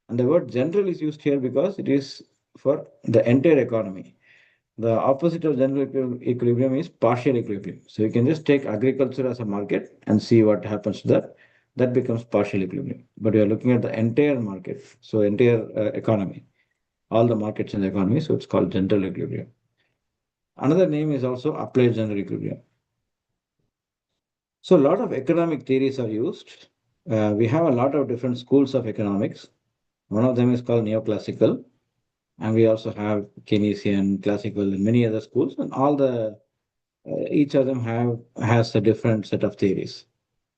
And the word general is used here because it is for the entire economy. The opposite of general equilibrium is partial equilibrium. So you can just take agriculture as a market and see what happens to that. That becomes partial equilibrium. But you are looking at the entire market, so entire economy, all the markets in the economy. So it's called general equilibrium. Another name is also applied general equilibrium. So a lot of economic theories are used. We have a lot of different schools of economics. One of them is called neoclassical, and we also have Keynesian, classical, and many other schools. And all the each of them has a different set of theories.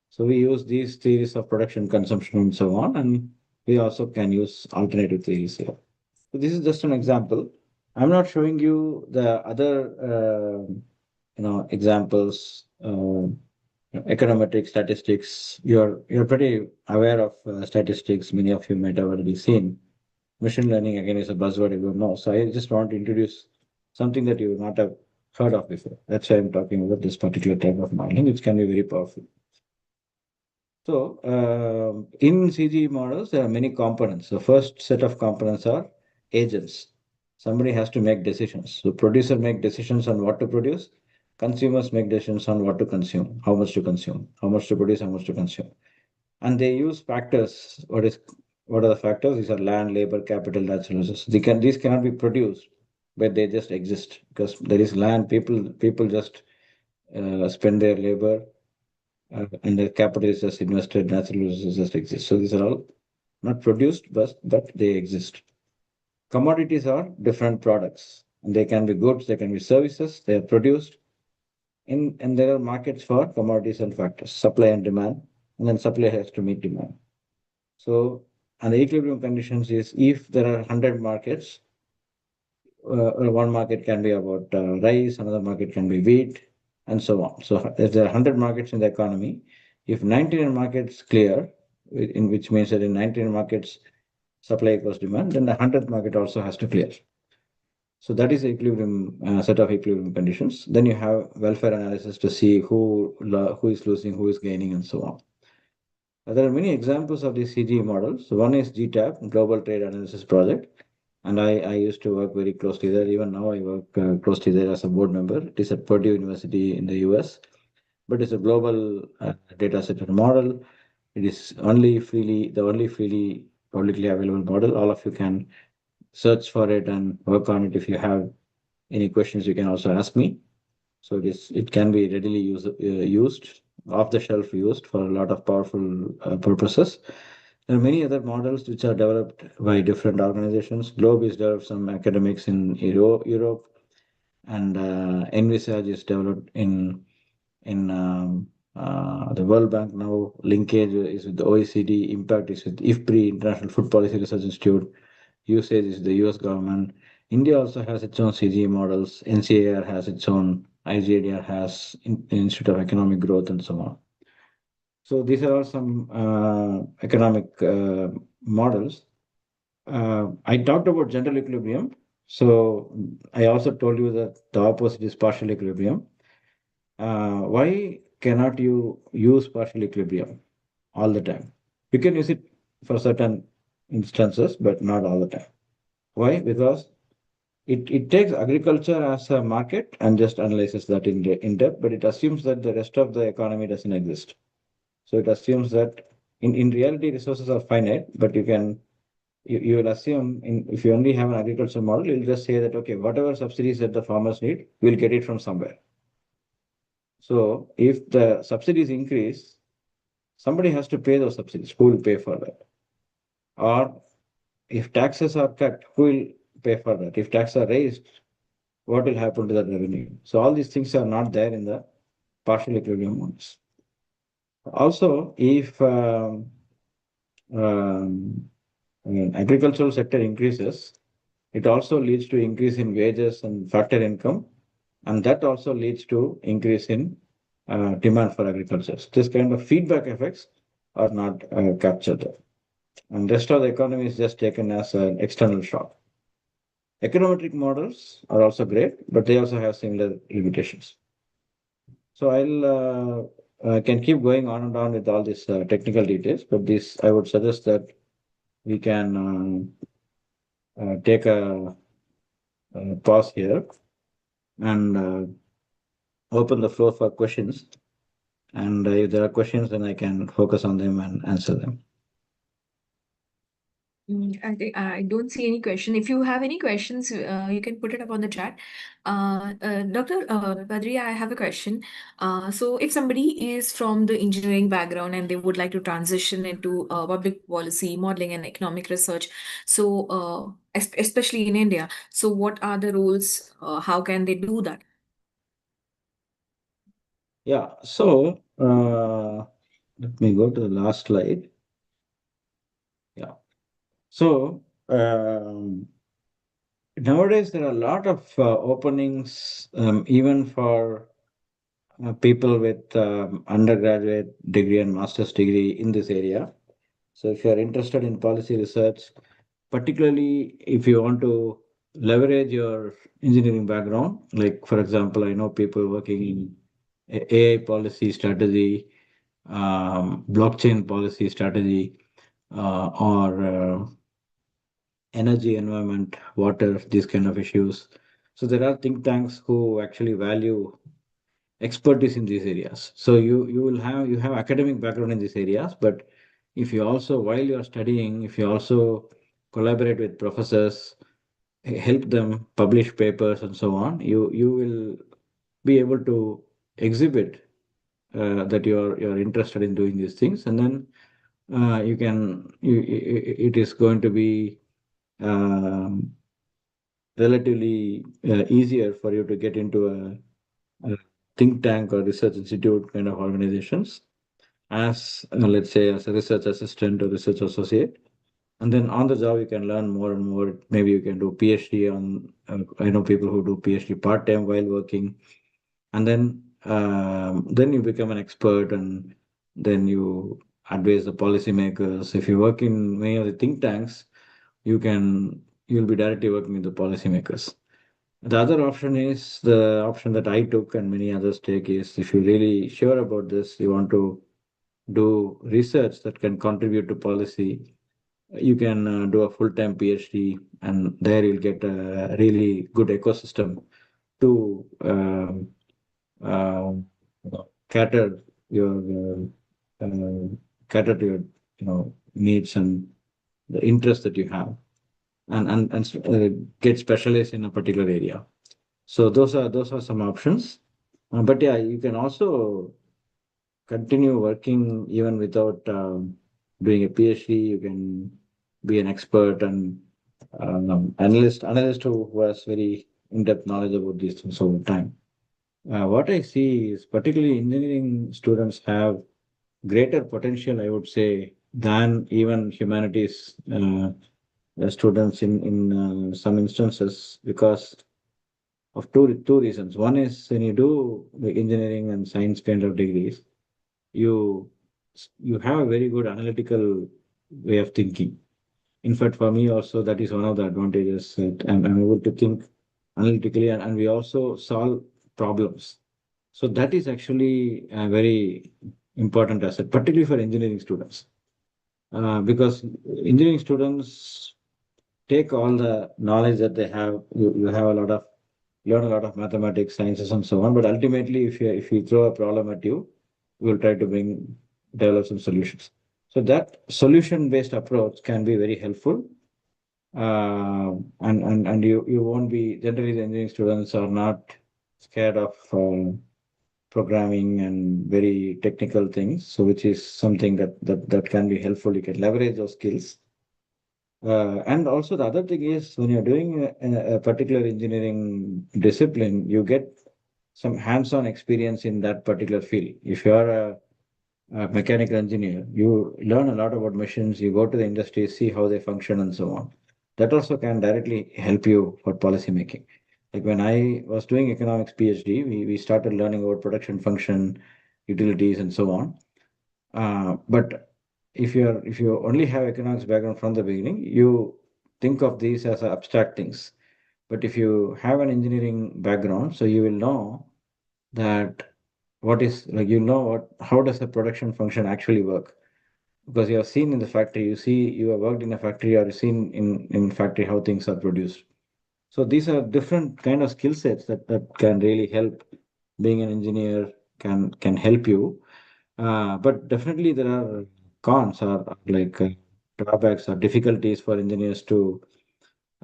So we use these theories of production, consumption, and so on, and we also can use alternative theories here. So this is just an example. I'm not showing you the other, examples. Econometric statistics. You're pretty aware of statistics. Many of you might have already seen. Machine learning again is a buzzword you don't know. So I just want to introduce something that you not have heard of before. That's why I'm talking about this particular type of modeling, which can be very powerful. So in CGE models, there are many components. The first set of components are agents. Somebody has to make decisions. So producer make decisions on what to produce. Consumers make decisions on what to consume, how much to consume, how much to produce, how much to consume. And they use factors. What are the factors? These are land, labor, capital, natural resources. These cannot be produced, but they just exist because there is land. People just spend their labor, and the capital is just invested. Natural resources just exist. So these are all not produced, but they exist. Commodities are different products, and they can be goods, they can be services. They are produced and there are markets for commodities and factors, supply and demand, and then supply has to meet demand. So, and the equilibrium conditions is if there are 100 markets, one market can be about rice, another market can be wheat, and so on. So if there are 100 markets in the economy, if 99 markets clear, in which means that in 99 markets supply equals demand, then the 100th market also has to clear. So that is the equilibrium set of equilibrium conditions. Then you have welfare analysis to see who is losing, who is gaining, and so on. There are many examples of these CGE models. So one is GTAP, Global Trade Analysis Project, and I used to work very closely there. Even now, I work closely there as a board member. It is at Purdue University in the US, but it's a global data center model. It is the only freely publicly available model. All of you can search for it and work on it. If you have any questions, you can also ask me. So it can be readily used, off the shelf used for a lot of powerful purposes. There are many other models which are developed by different organizations. Globe is developed some academics in Europe, and Envisage is developed in the World Bank now. Linkage is with the OECD. Impact is with IFPRI, International Food Policy Research Institute. Usage is the US government. India also has its own CGE models. NCAR has its own. IGADR has Institute of Economic Growth and so on. So these are all some economic models. I talked about general equilibrium. So I also told you that the opposite is partial equilibrium. Why cannot you use partial equilibrium all the time? You can use it for certain instances, but not all the time. Why? Because it takes agriculture as a market and just analyzes that in depth, but it assumes that the rest of the economy doesn't exist. So it assumes that in reality resources are finite, but you will assume if you only have an agricultural model, you'll just say that okay, whatever subsidies that the farmers need, we'll get it from somewhere. So if the subsidies increase, somebody has to pay those subsidies. Who will pay for that? Or if taxes are cut, who will pay for that? If taxes are raised, what will happen to that revenue? So all these things are not there in the partial equilibrium models. Also, if agricultural sector increases, it also leads to increase in wages and factor income, and that also leads to increase in demand for agriculture. So this kind of feedback effects are not captured there. And rest of the economy is just taken as an external shock. Econometric models are also great, but they also have similar limitations. So I can keep going on and on with all these technical details, but this I would suggest that we can take a pause here and open the floor for questions. And if there are questions, then I can focus on them and answer them. I think I don't see any question. If you have any questions, you can put it up on the chat. Dr. Badri, I have a question. So if somebody is from the engineering background and they would like to transition into public policy, modeling, and economic research, so especially in India, so what are the roles? How can they do that? Yeah, so let me go to the last slide. Yeah. So nowadays there are a lot of openings, even for people with undergraduate degree and master's degree in this area. So if you are interested in policy research, particularly if you want to leverage your engineering background, like for example, I know people working in AI policy strategy, blockchain policy strategy, or energy, environment, water, these kind of issues. So there are think tanks who actually value expertise in these areas. So you have academic background in these areas, but if you also while you are studying, if you also collaborate with professors, help them publish papers and so on, you will be able to exhibit that you're interested in doing these things, and then it is going to be um, relatively easier for you to get into a think tank or research institute kind of organizations as let's say as a research assistant or research associate, and then on the job you can learn more and more. Maybe you can do PhD on I know people who do PhD part-time while working, and then you become an expert, and then you advise the policymakers. If you work in many of the think tanks, you'll be directly working with the policymakers. The other option is the option that I took and many others take is if you're really sure about this, you want to do research that can contribute to policy, you can do a full-time PhD, and there you'll get a really good ecosystem to uh, cater your cater to your needs and the interest that you have, and get specialized in a particular area. So those are some options. But yeah, you can also continue working even without doing a PhD. You can be an expert and analyst who has very in-depth knowledge about these things over time. What I see is particularly engineering students have greater potential, I would say, than even humanities students in some instances, because of two reasons. One is when you do the engineering and science kind of degrees, you you have a very good analytical way of thinking. In fact, for me also, that is one of the advantages that I'm able to think analytically, and we also solve problems. So that is actually a very important asset, particularly for engineering students, because engineering students take all the knowledge that they have. You have a lot of learn a lot of mathematics, sciences, and so on. But ultimately, if you throw a problem at you, we will try to develop some solutions. So that solution-based approach can be very helpful. And you won't be generally the engineering students are not scared of programming and very technical things. So which is something that can be helpful. You can leverage those skills. And also the other thing is when you're doing a particular engineering discipline, you get some hands-on experience in that particular field. If you are a mechanical engineer, you learn a lot about machines, you go to the industry, see how they function and so on. That also can directly help you for policy making. Like when I was doing economics PhD, we started learning about production function, utilities, and so on. But if you only have economics background from the beginning, you think of these as abstract things. But if you have an engineering background, so you will know that what is like you know what how does the production function actually work, because you have seen in the factory, you have worked in a factory or seen in factory how things are produced. So these are different kind of skill sets that can really help. Being an engineer can help you, but definitely there are cons or like drawbacks or difficulties for engineers to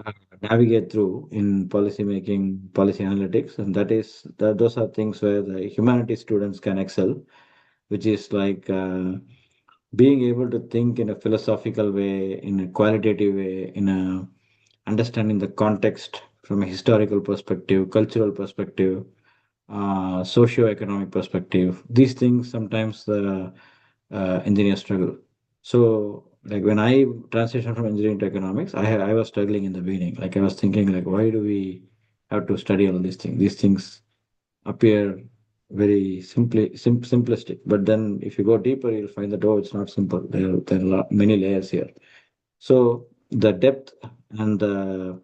uh, navigate through in policy making, policy analytics, and those are things where the humanities students can excel, which is like being able to think in a philosophical way, in a qualitative way, in a understanding the context from a historical perspective, cultural perspective, socio-economic perspective. These things sometimes the engineers struggle. So, like when I transitioned from engineering to economics, I was struggling in the beginning. Like I was thinking, like, why do we have to study all these things? These things appear very simplistic. But then, if you go deeper, you'll find that oh, it's not simple. There are many layers here. So the depth and the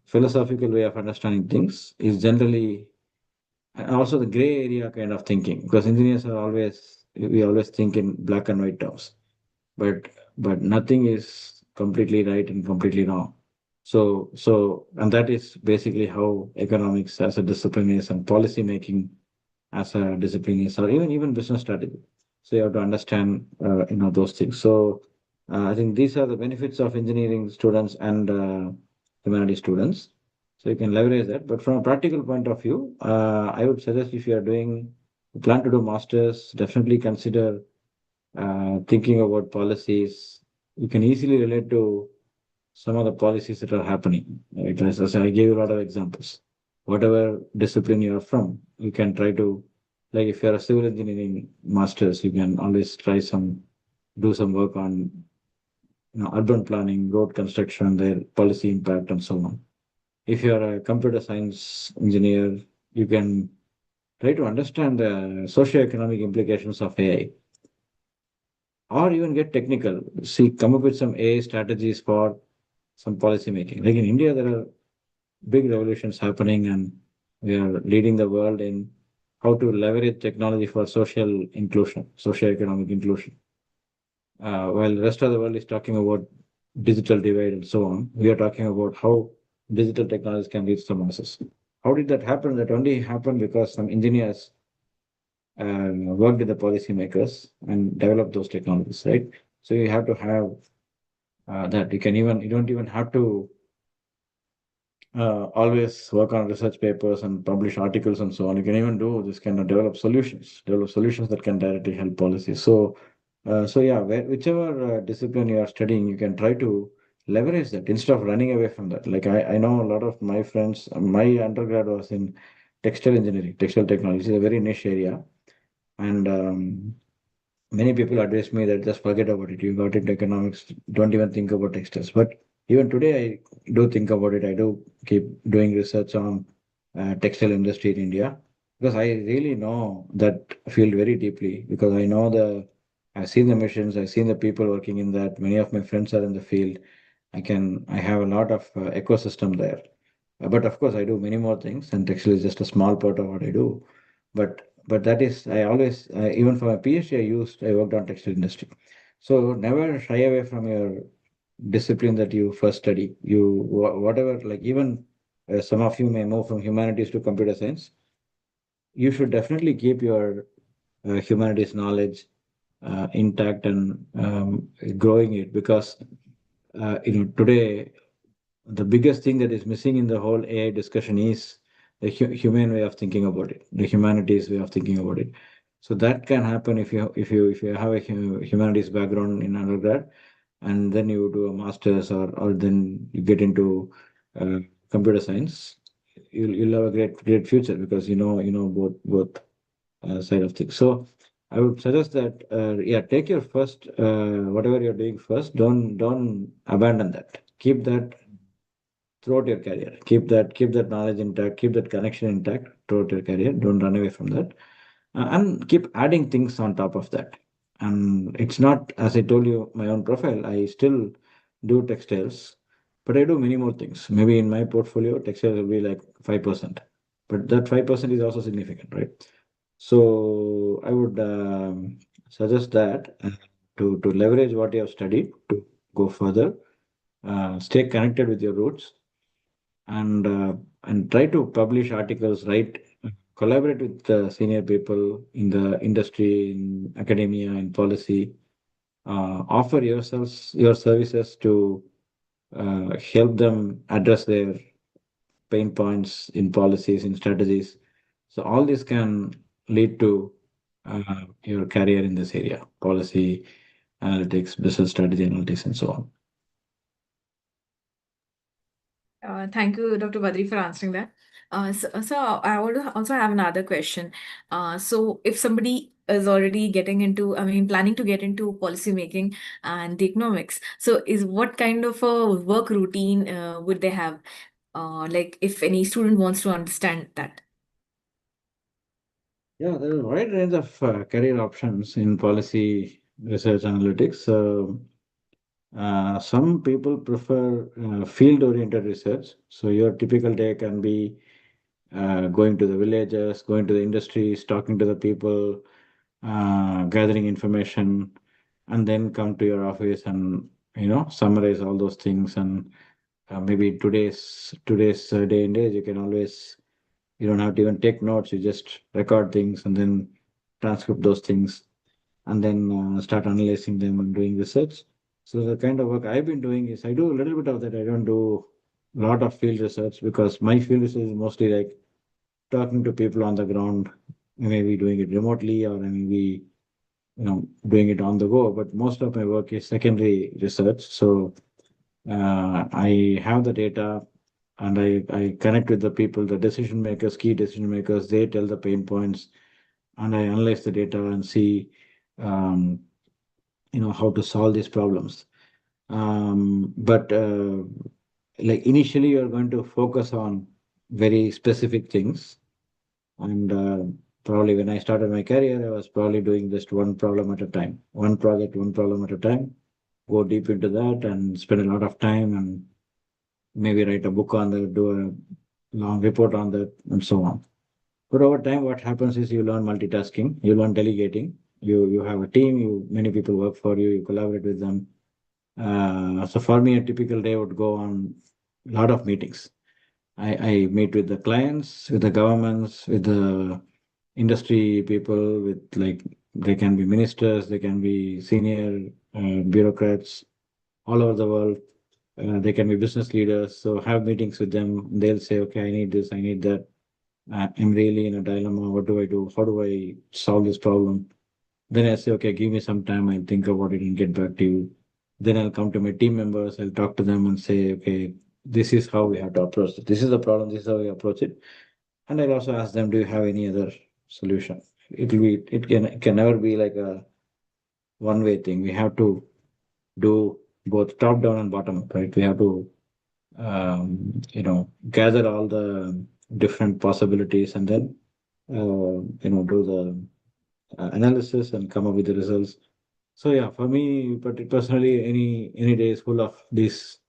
philosophical way of understanding things is generally, and also the gray area kind of thinking, because engineers are always we always think in black and white terms, but nothing is completely right and completely wrong. So and that is basically how economics as a discipline is, and policy making as a discipline is, or even business strategy. So you have to understand those things. So I think these are the benefits of engineering students and humanities students. So you can leverage that. But from a practical point of view, I would suggest if plan to do masters, definitely consider thinking about policies. You can easily relate to some of the policies that are happening. Right? As I gave you a lot of examples. Whatever discipline you are from, you can try to, like if you're a civil engineering masters, you can always do some work on urban planning, road construction, their policy impact, and so on. If you're a computer science engineer, you can try to understand the socio-economic implications of AI, or even get technical. See, come up with some AI strategies for some policy making. Like in India, there are big revolutions happening, and we are leading the world in how to leverage technology for social inclusion, socio-economic inclusion. While the rest of the world is talking about digital divide and so on, we are talking about how digital technologies can reach the masses. How did that happen? That only happened because some engineers worked with the policymakers and developed those technologies, right? So you have to have that you don't even have to always work on research papers and publish articles and so on. You can even do this kind of develop solutions that can directly help policy. So yeah, whichever discipline you are studying, you can try to leverage that instead of running away from that. Like I know a lot of my friends, my undergrad was in textile engineering, textile technology. It's a very niche area. And many people advise me that just forget about it. You got into economics, don't even think about textiles. But even today, I do think about it. I do keep doing research on textile industry in India because I really know that field very deeply because I've seen the missions, I've seen the people working in that. Many of my friends are in the field. I have a lot of ecosystem there. But of course, I do many more things, and textile is just a small part of what I do. But that is, I always, even for my PhD, I worked on textile industry. So never shy away from your discipline that you first study. Whatever, like even some of you may move from humanities to computer science. You should definitely keep your humanities knowledge intact and growing it because today the biggest thing that is missing in the whole AI discussion is the human way of thinking about it, the humanities way of thinking about it. So that can happen if you have a humanities background in undergrad, and then you do a master's or then you get into uh, computer science. You'll have a great future because you know both side of things. So I would suggest that yeah, take your first whatever you're doing first. Don't abandon that. Keep that throughout your career. Keep that knowledge intact, keep that connection intact throughout your career. Don't run away from that. And keep adding things on top of that. And it's not, as I told you, my own profile, I still do textiles, but I do many more things. Maybe in my portfolio, textiles will be like 5%, but that 5% is also significant, right? So I would suggest that to leverage what you have studied to go further, stay connected with your roots, and try to publish articles, write, collaborate with the senior people in the industry, in academia, in policy. Offer your services to help them address their pain points in policies, in strategies. So all this can lead to your career in this area: policy, analytics, business strategy analytics, and so on. Thank you, Dr. Badri, for answering that. So I would also have another question. So if somebody is already planning to get into policy making and the economics, so is what kind of a work routine would they have? Like if any student wants to understand that. Yeah, there is a wide range of career options in policy research analytics. Some people prefer field-oriented research. So your typical day can be going to the villages, going to the industries, talking to the people, gathering information, and then come to your office and summarize all those things. And maybe today's day and age, you don't have to even take notes. You just record things and then transcript those things and then start analyzing them and doing research. So the kind of work I've been doing is I do a little bit of that. I don't do a lot of field research because my field research is mostly like talking to people on the ground, maybe doing it remotely or maybe doing it on the go. But most of my work is secondary research. So I have the data and I connect with the people, the decision makers, key decision makers. They tell the pain points and I analyze the data and see um, how to solve these problems. But like initially, you're going to focus on very specific things. And probably when I started my career, I was probably doing just one problem at a time, one project, one problem at a time. Go deep into that and spend a lot of time and maybe write a book on that, do a long report on that, and so on. But over time, what happens is you learn multitasking, you learn delegating. You have a team, many people work for you, you collaborate with them. So for me, a typical day would go on a lot of meetings. I meet with the clients, with the governments, with the industry people, with like they can be ministers, they can be senior bureaucrats, all over the world. They can be business leaders. So have meetings with them. They'll say, okay, I need this, I need that. I'm really in a dilemma. What do I do? How do I solve this problem? Then I say, okay, give me some time. I'll think about it and get back to you. Then I'll come to my team members. I'll talk to them and say, okay, this is how we have to approach it. This is the problem. This is how we approach it. And I'll also ask them, do you have any other solution? It can never be like a one-way thing. We have to do both top down and bottom up, right? We have to gather all the different possibilities and then do the analysis and come up with the results. So yeah, for me, but personally, any day is full of these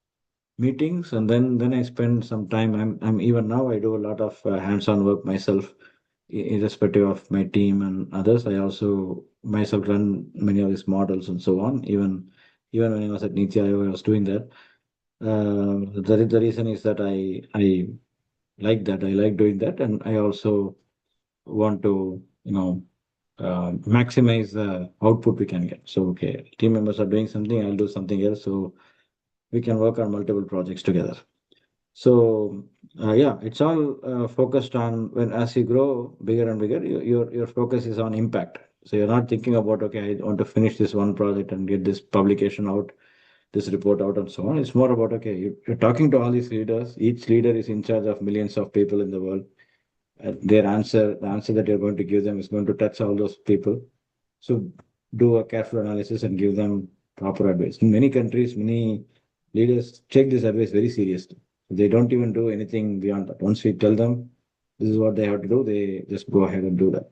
meetings, and then I spend some time. I'm even now I do a lot of hands-on work myself, irrespective of my team and others. I also myself run many of these models and so on. Even when I was at Niti Aayog, I was doing that. The reason is that I like that. I like doing that, and I also want to maximize the output we can get. So okay, team members are doing something, I'll do something else, so we can work on multiple projects together. So yeah, it's all focused on when as you grow bigger and bigger, your focus is on impact. So you're not thinking about okay, I want to finish this one project and get this publication out, this report out, and so on. It's more about okay, you're talking to all these leaders. Each leader is in charge of millions of people in the world. The answer that you're going to give them is going to touch all those people. So do a careful analysis and give them proper advice. In many countries, many leaders take this advice very seriously. They don't even do anything beyond that. Once we tell them this is what they have to do, they just go ahead and do that.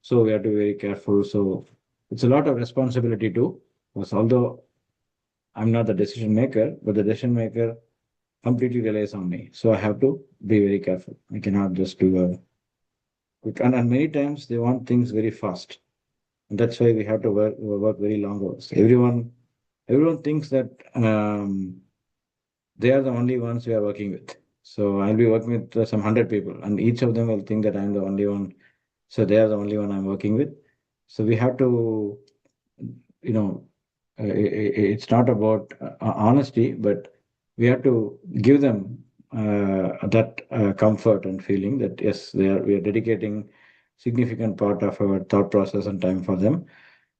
So we have to be very careful. So it's a lot of responsibility too, because although I'm not the decision maker, but the decision maker completely relies on me. So I have to be very careful. I cannot just do a quick, and many times they want things very fast. And that's why we have to work very long hours. Everyone thinks that they are the only ones we are working with. So I'll be working with some 100 people, and each of them will think that I'm the only one. So they are the only one I'm working with. So we have to, you know, it's not about honesty, but we have to give them that comfort and feeling that yes, we are dedicating significant part of our thought process and time for them,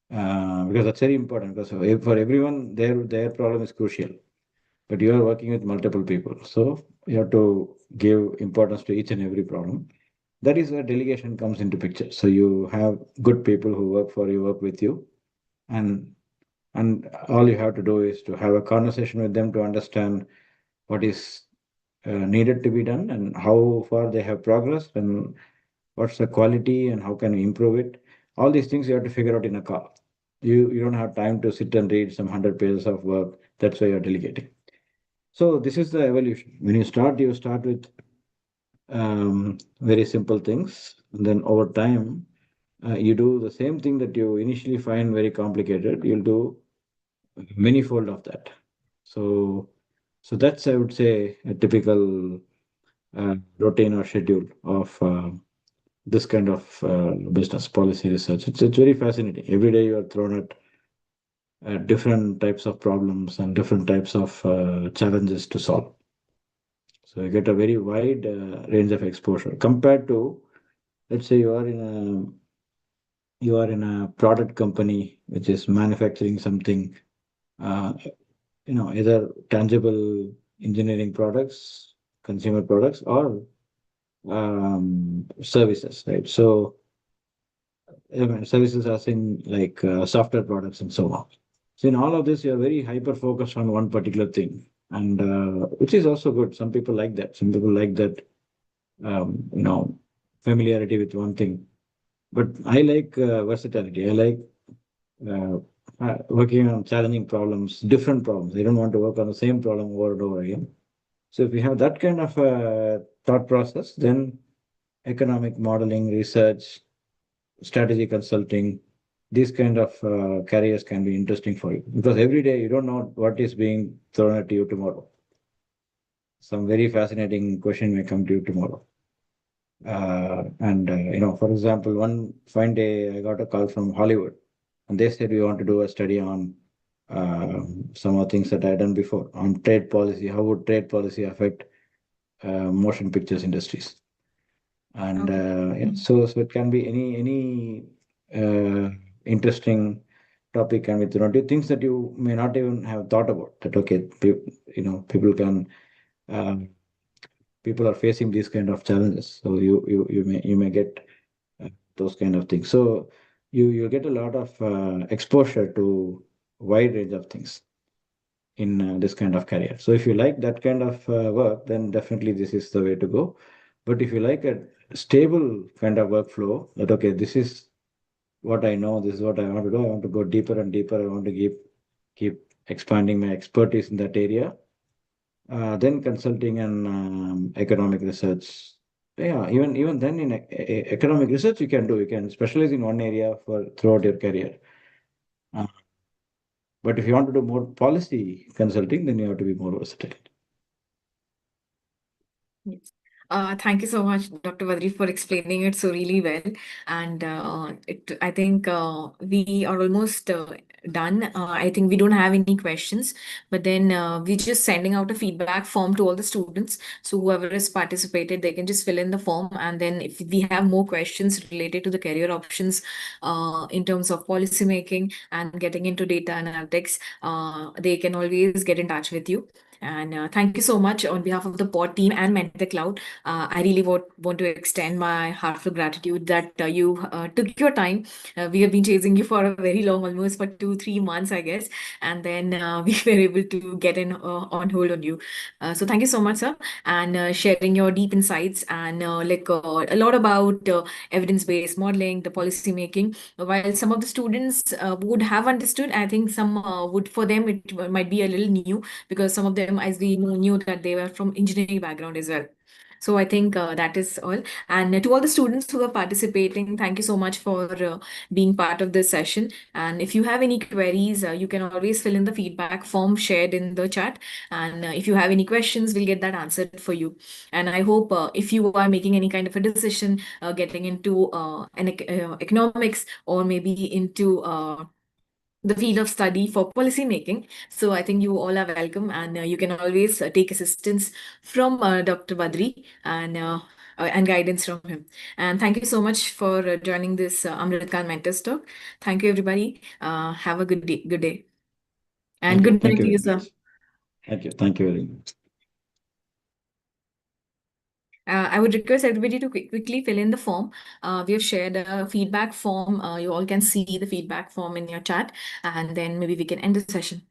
because that's very important. Because for everyone, their problem is crucial, but you are working with multiple people, so you have to give importance to each and every problem. That is where delegation comes into picture. So you have good people who work for you, work with you, and all you have to do is to have a conversation with them to understand what is needed to be done and how far they have progressed and what's the quality and how can we improve it. All these things you have to figure out in a call. You don't have time to sit and read some 100 pages of work. That's why you're delegating. So this is the evolution. When you start with very simple things, and then over time you do the same thing that you initially find very complicated. You'll do manyfold of that. So that's, I would say, a typical routine or schedule of this kind of business policy research. It's very fascinating. Every day you are thrown at different types of problems and different types of challenges to solve. So you get a very wide range of exposure compared to, let's say, you are in a product company which is manufacturing something, uh, either tangible engineering products, consumer products, or services, right? So services as in like software products and so on. So in all of this, you're very hyper focused on one particular thing, and which is also good. Some people like that. Some people like that, familiarity with one thing. But I like versatility. I like uh, working on challenging problems, different problems. I don't want to work on the same problem over and over again. So if you have that kind of thought process, then economic modeling, research, strategy consulting, these kind of careers can be interesting for you because every day you don't know what is being thrown at you tomorrow. Some very fascinating question may come to you tomorrow. For example, one fine day I got a call from Hollywood, and they said we want to do a study on some of the things that I done before on trade policy. How would trade policy affect motion pictures industries? And Okay. yeah, so it can be any interesting topic, and with things that you may not even have thought about. That okay, people can people are facing these kind of challenges, so you may get those kind of things. So you get a lot of exposure to wide range of things in this kind of career. So if you like that kind of work, then definitely this is the way to go. But if you like a stable kind of workflow, that okay, this is what I know, this is what I want to do. I want to go deeper and deeper. I want to keep expanding my expertise in that area. Then consulting and economic research. Yeah, even then in economic research you can specialize in one area for throughout your career. Uh, but if you want to do more policy consulting, then you have to be more versatile. Yes. Thank you so much, Dr. Badri, for explaining it so really well. And I think we are almost done. I think we don't have any questions, but then we're just sending out a feedback form to all the students. So whoever has participated, they can just fill in the form. And then if we have more questions related to the career options in terms of policy making and getting into data analytics, they can always get in touch with you. And thank you so much on behalf of the pod team and Mentor Cloud. I really want to extend my heartfelt gratitude that you took your time. We have been chasing you for a very long, almost for 2-3 months, I guess. And then we were able to get in on hold on you. So thank you so much, sir, and sharing your deep insights and a lot about evidence-based modeling, the policy making. While some of the students would have understood, I think some would, for them, it might be a little new because some of them, as we know, knew that they were from engineering background as well. So I think that is all. And to all the students who are participating, thank you so much for being part of this session. And if you have any queries, you can always fill in the feedback form shared in the chat. And if you have any questions, we'll get that answered for you. And I hope if you are making any kind of a decision, getting into economics or maybe into the field of study for policy making. So I think you all are welcome, and you can always take assistance from Dr. Badri and guidance from him. And thank you so much for joining this Amrit Khan Mentors Talk. Thank you, everybody. Have a good day. Good day. And good Thank night you to you, very sir. much. Thank you very much. I would request everybody to quickly fill in the form. We have shared a feedback form. You all can see the feedback form in your chat, and then maybe we can end the session.